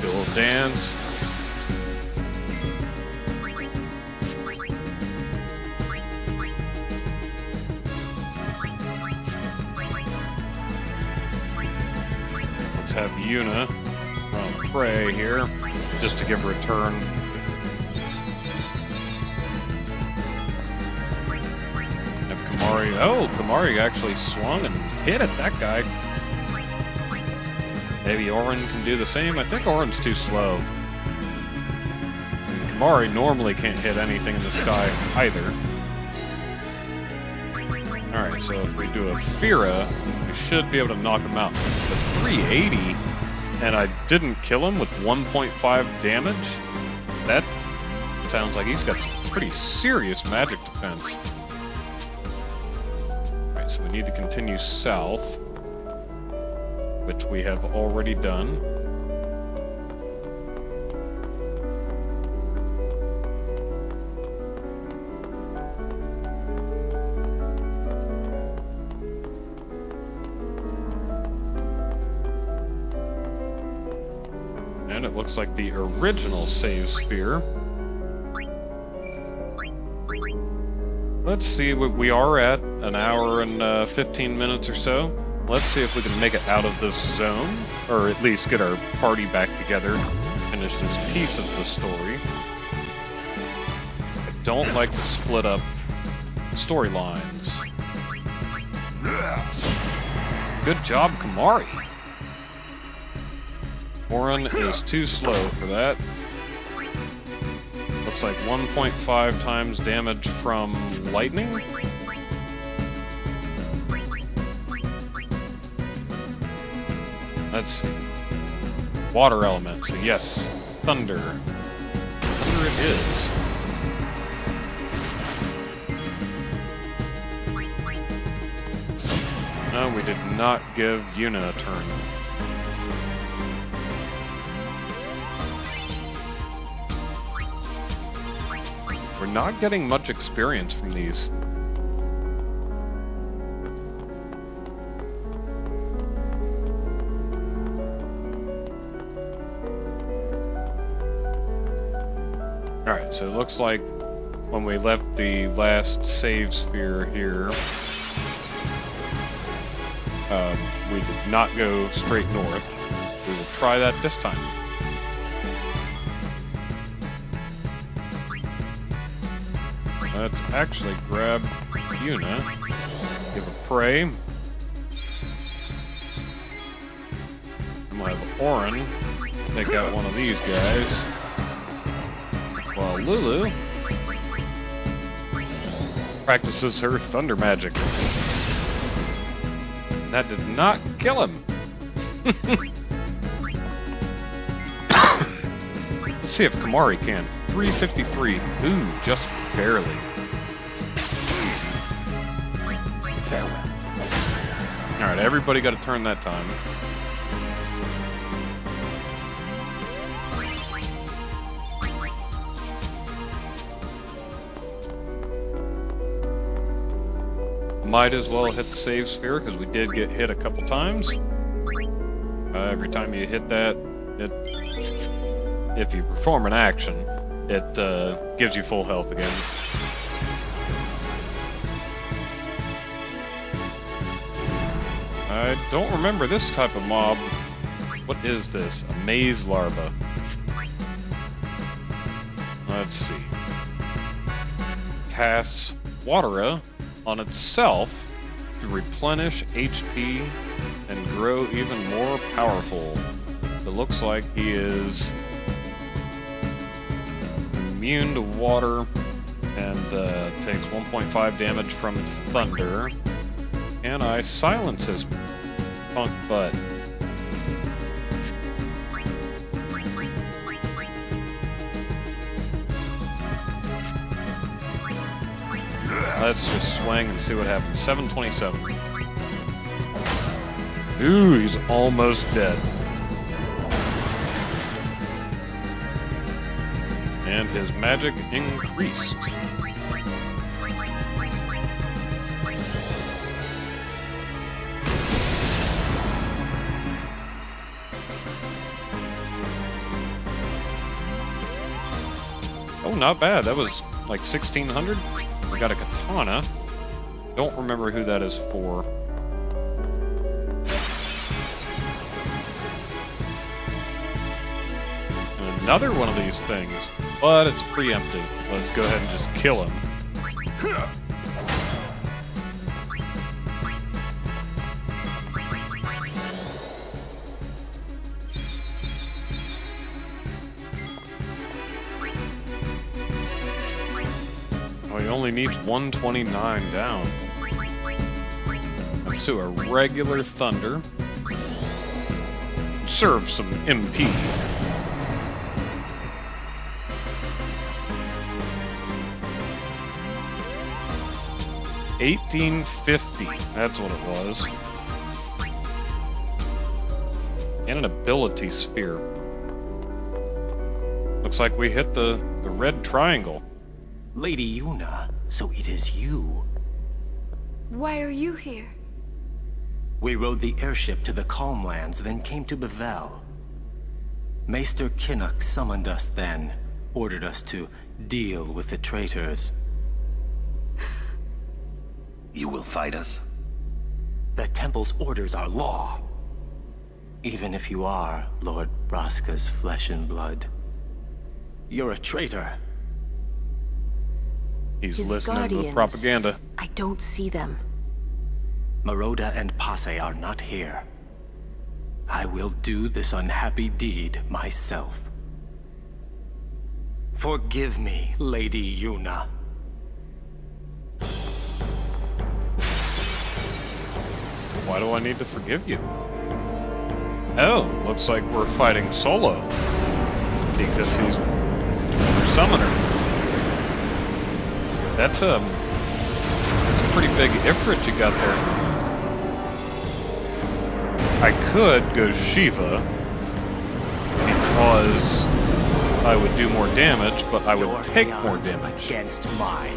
Do a little dance. Let's have Yuna pray here, just to give her a turn. Have Kamari. Oh, Kamari actually swung and hit at that guy. Maybe Orin can do the same. I think Orin's too slow. And Kamari normally can't hit anything in the sky either. Alright, so if we do a Fira, we should be able to knock him out. But 380, and I didn't kill him with 1.5 damage? That sounds like he's got some pretty serious magic defense. Alright, so we need to continue south, which we have already done. And it looks like the original save sphere. Let's see, we are at an hour and 15 minutes or so. Let's see if we can make it out of this zone, or at least get our party back together, finish this piece of the story. I don't like to split up storylines. Good job, Kamari. Orin is too slow for that. Looks like 1.5 times damage from lightning. Let's see. Water element. So yes, thunder. Thunder it is. No, we did not give Yuna a turn. We're not getting much experience from these. Alright, so it looks like when we left the last save sphere here, we did not go straight north. We will try that this time. Let's actually grab Yuna, give a pray. And we'll have Orin take out one of these guys. While Lulu practices her thunder magic. That did not kill him. Let's see if Kamari can. 353. Ooh, just barely. Farewell. Alright, everybody got a turn that time. Might as well hit the save sphere because we did get hit a couple times. Every time you hit that, if you perform an action, it gives you full health again. I don't remember this type of mob. What is this? A maze larva. Let's see. Casts Watera on itself to replenish HP and grow even more powerful. It looks like he is immune to water and takes 1.5 damage from thunder. Can I silence his punk butt? Let's just swing and see what happens. 727. Ooh, he's almost dead. And his magic increased. Oh, not bad. That was like 1600. We got a katana. Don't remember who that is for. And another one of these things, but it's preemptive. Let's go ahead and just kill him. He only needs 129 down. Let's do a regular thunder. Serve some MP. $1850. That's what it was. And an ability sphere. Looks like we hit the red triangle. Lady Yuna, so it is you. Why are you here? We rode the airship to the Calmlands, then came to Bevelle. Maester Kinnock summoned us then, ordered us to deal with the traitors. You will fight us? The Temple's orders are law. Even if you are Lord Braska's flesh and blood. You're a traitor. He's His listening guardians. to the propaganda. I don't see them. Maroda and Passe are not here. I will do this unhappy deed myself. Forgive me, Lady Yuna. Why do I need to forgive you? Oh, looks like we're fighting solo. Because he's our summoner. That's a pretty big Ifrit you got there. I could go Shiva because I would do more damage, but I would take more damage. Against mine.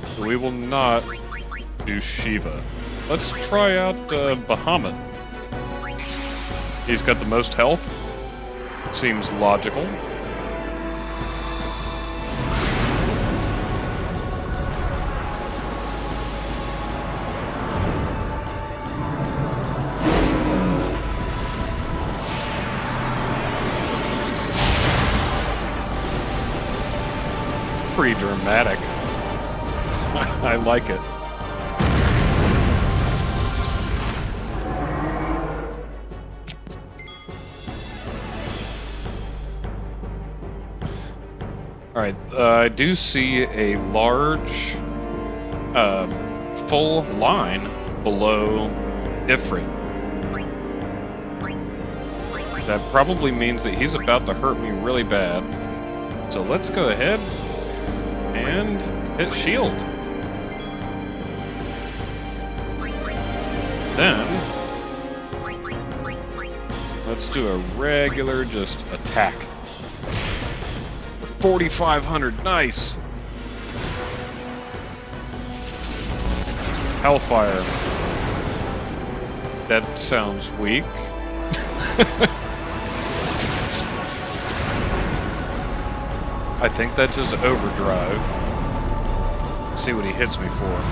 So we will not do Shiva. Let's try out Bahamut. He's got the most health. Seems logical. Pretty dramatic. I like it. Alright, I do see a large, full line below Ifrit. That probably means that he's about to hurt me really bad. So let's go ahead and hit shield. Then, let's do a regular just attack. 4,500, nice! Hellfire. That sounds weak. I think that's his overdrive. Let's see what he hits me for.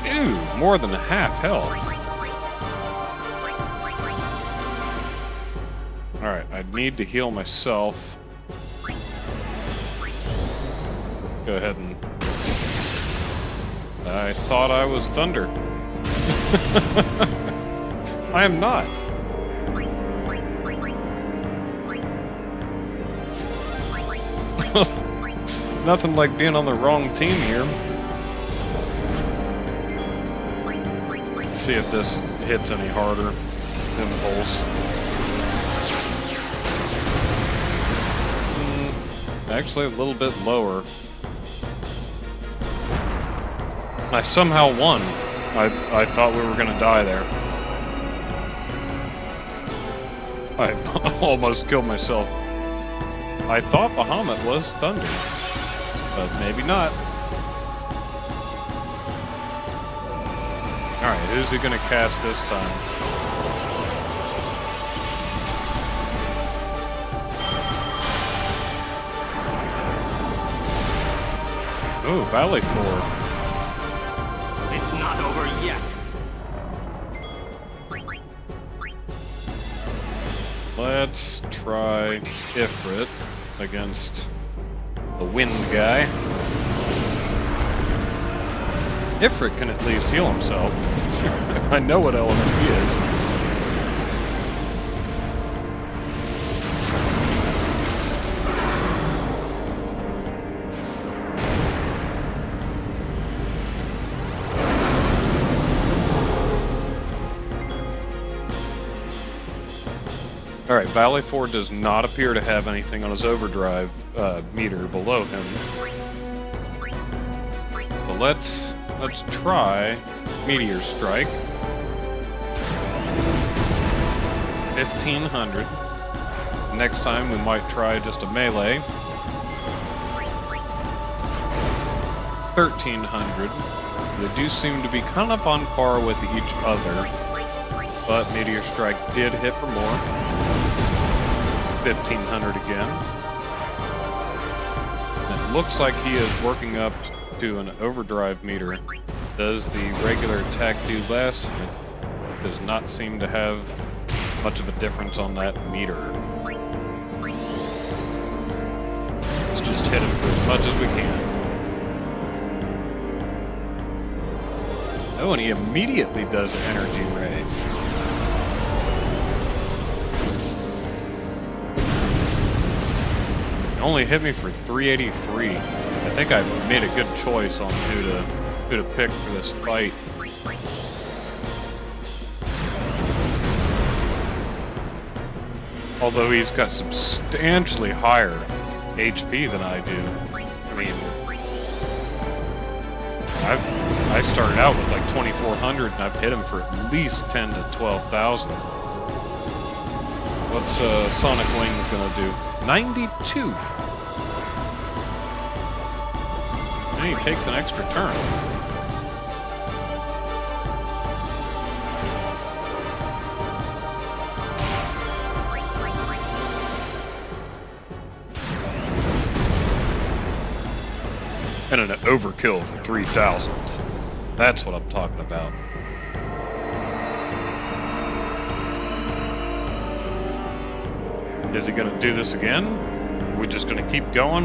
Ew, more than half health. Alright, I need to heal myself. Go ahead and... I thought I was Thunder. I am not. Nothing like being on the wrong team here. Let's see if this hits any harder. Impulse. Actually, a little bit lower. I somehow won. I thought we were gonna die there. I almost killed myself. I thought Bahamut was Thunder, but maybe not. Alright, who's he gonna cast this time? Ooh, Valley 4. It's not over yet. Let's try Ifrit against the wind guy. Ifrit can at least heal himself. I know what element he is. Alright, Valley 4 does not appear to have anything on his overdrive meter below him. But let's try Meteor Strike. 1,500. Next time we might try just a melee. 1,300. They do seem to be kind of on par with each other. But Meteor Strike did hit for more. 1,500 again. It looks like he is working up to an overdrive meter. Does the regular attack do less? It does not seem to have much of a difference on that meter. Let's just hit him for as much as we can. Oh, and he immediately does an energy ray. Only hit me for 383. I think I made a good choice on who to pick for this fight. Although he's got substantially higher HP than I do. I mean, I started out with like 2,400, and I've hit him for at least 10 to 12,000. What's Sonic Wings gonna do? 92. And he takes an extra turn. And an overkill for 3,000. That's what I'm talking about. Is he gonna do this again? Are we just gonna keep going?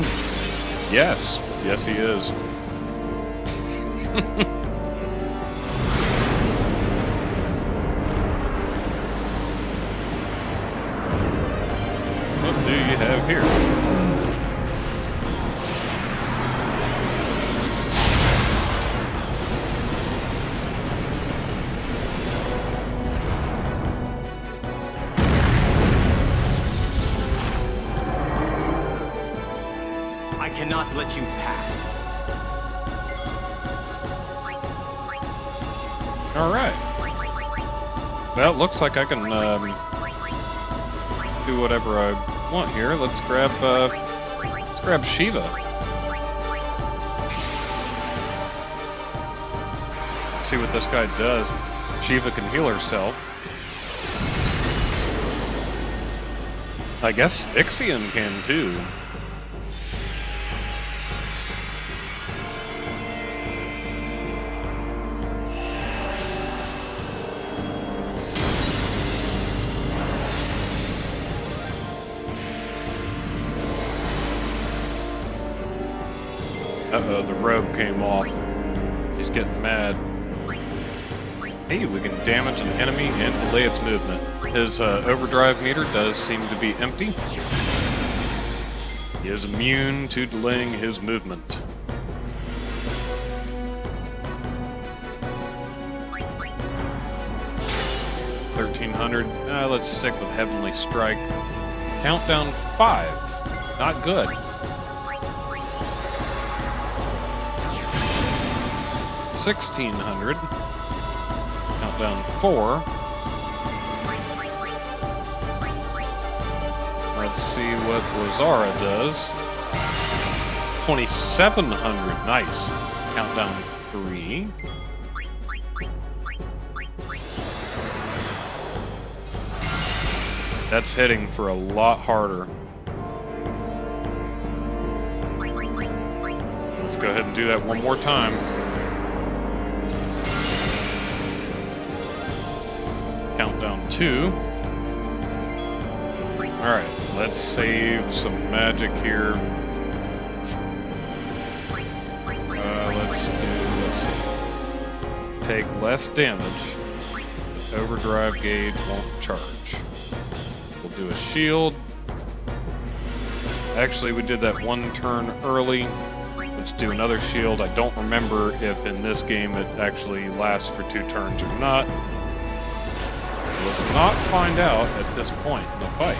Yes. Yes, he is. What do you have here? I cannot let you pass. All right. Well, it looks like I can do whatever I want here. Let's grab Shiva. See what this guy does. Shiva can heal herself. I guess Ixion can too. Uh-oh, the robe came off. He's getting mad. Hey, we can damage an enemy and delay its movement. His overdrive meter does seem to be empty. He is immune to delaying his movement. $1,300. Let's stick with Heavenly Strike. Countdown 5. Not good. 1,600. Countdown 4. Let's see what Lazara does. 2,700. Nice. Countdown 3. That's hitting for a lot harder. Let's go ahead and do that one more time. Countdown 2. Alright, let's save some magic here. Let's see. Take less damage. Overdrive gauge won't charge. We'll do a shield. Actually, we did that one turn early. Let's do another shield. I don't remember if in this game it actually lasts for 2 turns or not. Let's not find out at this point in the fight.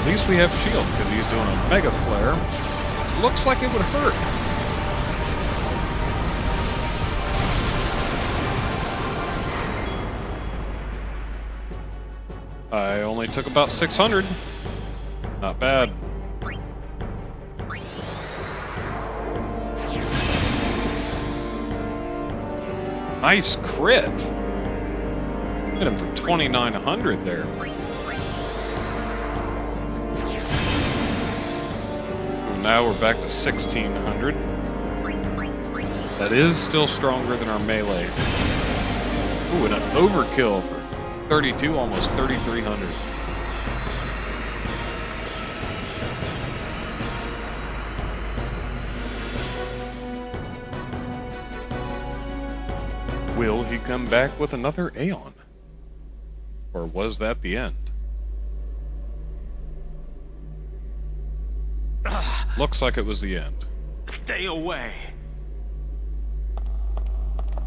At least we have shield because he's doing a mega flare. It looks like it would hurt. I only took about 600. Not bad. Nice crit. Hit him for 2,900 there. Now we're back to 1,600. That is still stronger than our melee. Ooh, and an overkill for 32, almost 3,300. Will he come back with another Aeon? Or was that the end? Looks like it was the end. Stay away.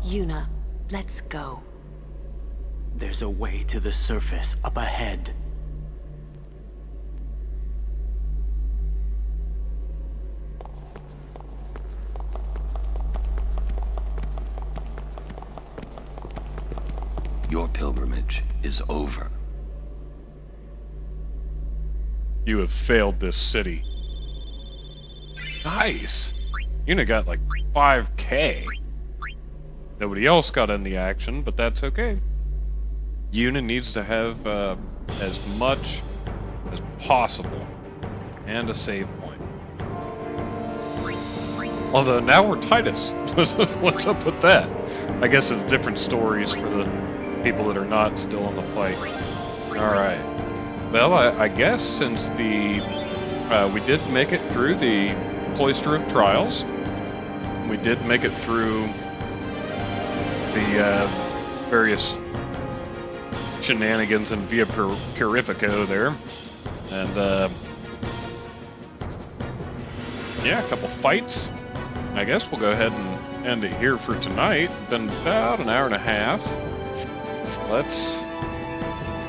Yuna, let's go. There's a way to the surface up ahead. Your pilgrimage is over. You have failed this city. Nice! Yuna got like 5K. Nobody else got in the action, but that's okay. Yuna needs to have as much as possible and a save point. Although now we're Titus. What's up with that? I guess it's different stories for the people that are not still in the fight. Alright. Well, I guess since we did make it through the Cloister of Trials, we did make it through the various shenanigans in via Purifico there, and yeah, a couple fights. I guess we'll go ahead and end it here for tonight. Been about an hour and a half. Let's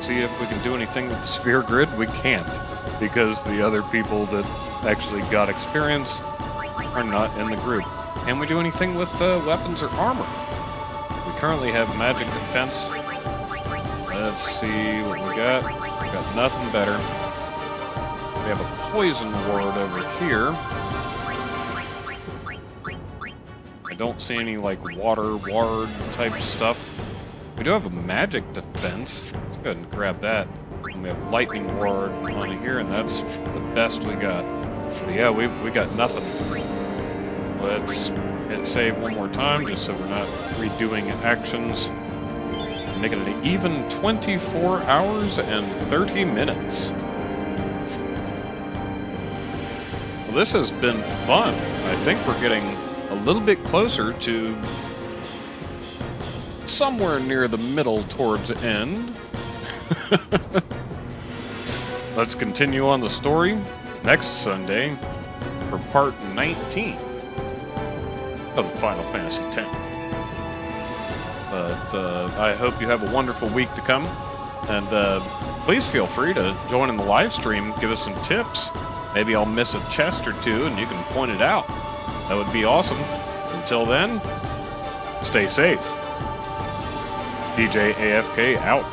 see if we can do anything with the sphere grid. We can't, because the other people that actually got experience are not in the group. Can we do anything with weapons or armor? We currently have magic defense. Let's see what we got. We got nothing better. We have a poison ward over here. I don't see any like water ward type stuff. We do have a magic defense. Let's go ahead and grab that. And we have lightning ward on here, and that's the best we got. But yeah, we got nothing. Let's hit save one more time, just so we're not redoing actions. Making it an even 24 hours and 30 minutes. Well, this has been fun. I think we're getting a little bit closer to somewhere near the middle towards the end. Let's continue on the story next Sunday for part 19 of Final Fantasy X. But I hope you have a wonderful week to come, and please feel free to join in the live stream, give us some tips. Maybe I'll miss a chest or two and you can point it out. That would be awesome. Until then, stay safe. DJ AFK out.